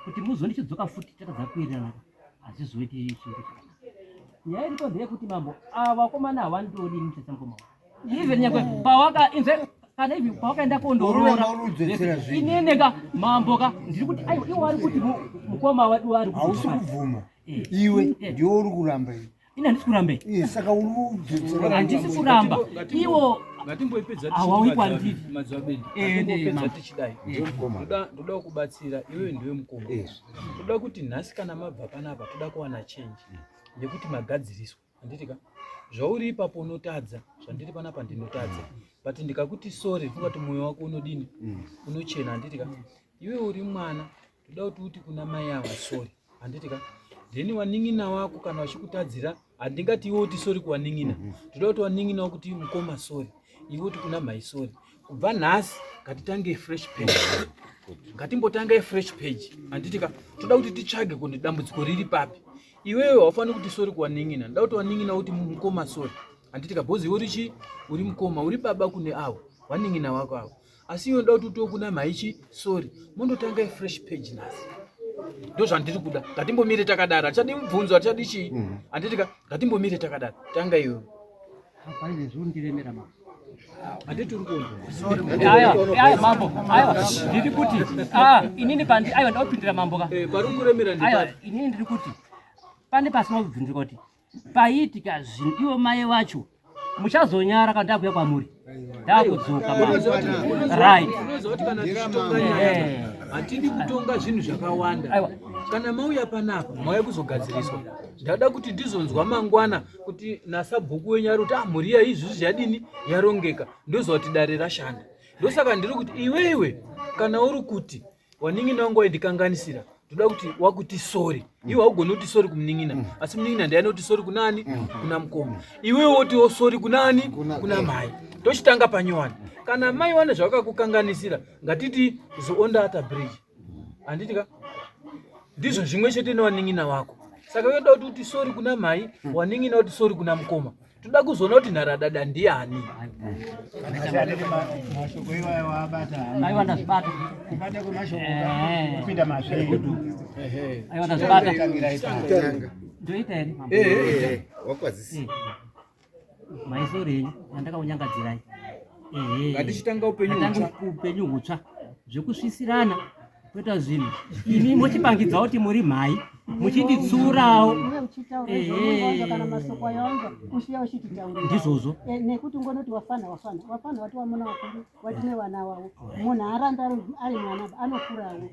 kuti muzondichidzoka futi tatadza kuwirirana hazvizoiti chinhu chakanaka. Nyaya iripo ndeyekuti mambo vakomana havandodi muchesa mukoma even nyakwe pawakainze kana ivi pawakaenda kondoroora ineneka mamboka ndiri kuti aiwa iwo ari kuti mukoma wedu ari hausi kubvuma iwe ndiwo uri kuramba iwe ina handisi kuramba saka uri kudzosera handisi kuramba iwo ngatimboipedza awauikwandiri mazuva tichidai ndoda kubatsira iwewe ndiwe mukoma toda kuti nhasi kana mabva panapa toda kuwana change nekuti magadziriswa handitika zvauri ipapo unotadza zvandiri panapa ndinotadza but ndikakuti sorry funga kuti mwoyo wako unodini unochena handitika iwe uri mwana toda kuti uti kuna mai ava sorry handitika then wanin'ina wako kana wachikutadzira handingati iwe uti sorry kuwanin'ina toda kuti wanin'ina kuti mukoma sorry iwe kuti kuna maisori kubva nhasi ngatitange fresh page, ngatimbotange fresh page. Anditika toda kuti titsvage kuti dambudziko riri papi. Iwewe haufani kuti sori kuwaning'ina, ndoda kuti waning'ina kuti mukoma sori. Anditika bhozi uri uri mukoma, uri baba kune avo waning'ina wako avo, asi iwe ndoda kuti kuna maichi sori, mondotanga fresh page nhasi. Ndo zvandiri kuda, ngatimbomire takadaro, achadi mubvunzo, achadi chii. Anditika ngatimbomire takadaro, tanga iwewe. Hapaine zvindiremera mama. Anditi uri kuona. Aya mambo. Aya ndiri kuti inini pandi aya ndopindira mambo ka. Pari kuremera ndi. Aya inini ndiri kuti pane pasina kubvunzika kuti paitika zvinhu iwo mai wacho muchazonyara kana ndakuya kwamuri. Ndakudzoka mambo. Right. Unozoti kana tichitonga nyaya. Hatidi kutonga zvinhu zvakawanda. Kana mauya panapa, mauya kuzogadziriswa. Ndada kuti ndizonzwa mangwana kuti nasabhuku wenyari kuti mhuri yaizvi zvadini yarongeka. Ndozoti dare rashanda. Ndosaka ndiri kuti iwewe kana uri kuti waning'ina wangu waindikanganisira, ndoda kuti wakuti sori. Iwe haugoni kuti sori kumning'ina, asi mning'ina ndiye anoti sori kunani? Kuna mukoma. Iwewe woti sori kunani? Kuna mai. Tochitanga panyowani. Kana mai wane zvakakukanganisira, ngatiti zoonda ata bridge. Anditika ndizvo zvimwe chete newaning'ina wako. Saka yoda kuti sori kuna mai, waning'ina kuti sori kuna mukoma. Toda kuzoona kuti nharadada ndiani. Mashoko iwayo waabata. Aiwa ndazibata. Kubata kwemashoko kupinda masvedu. Aiwa ndazibata. Ndoita ere mambo? Wakwazisi. Maisori yandakaunyangadzira. Ngatichitanga upenyu hutsva. Zvekusvisirana kweta zvinhu. Imi muchipangidza kuti muri mai. Muchinditsurawo. Kana masoko ayonza usiya uchititaurira. Ndizvozvo. Nekuti ngonoti wafana wati wamuna wakuru watine vana wavo. Munhu aramba ari mwana anokurawo.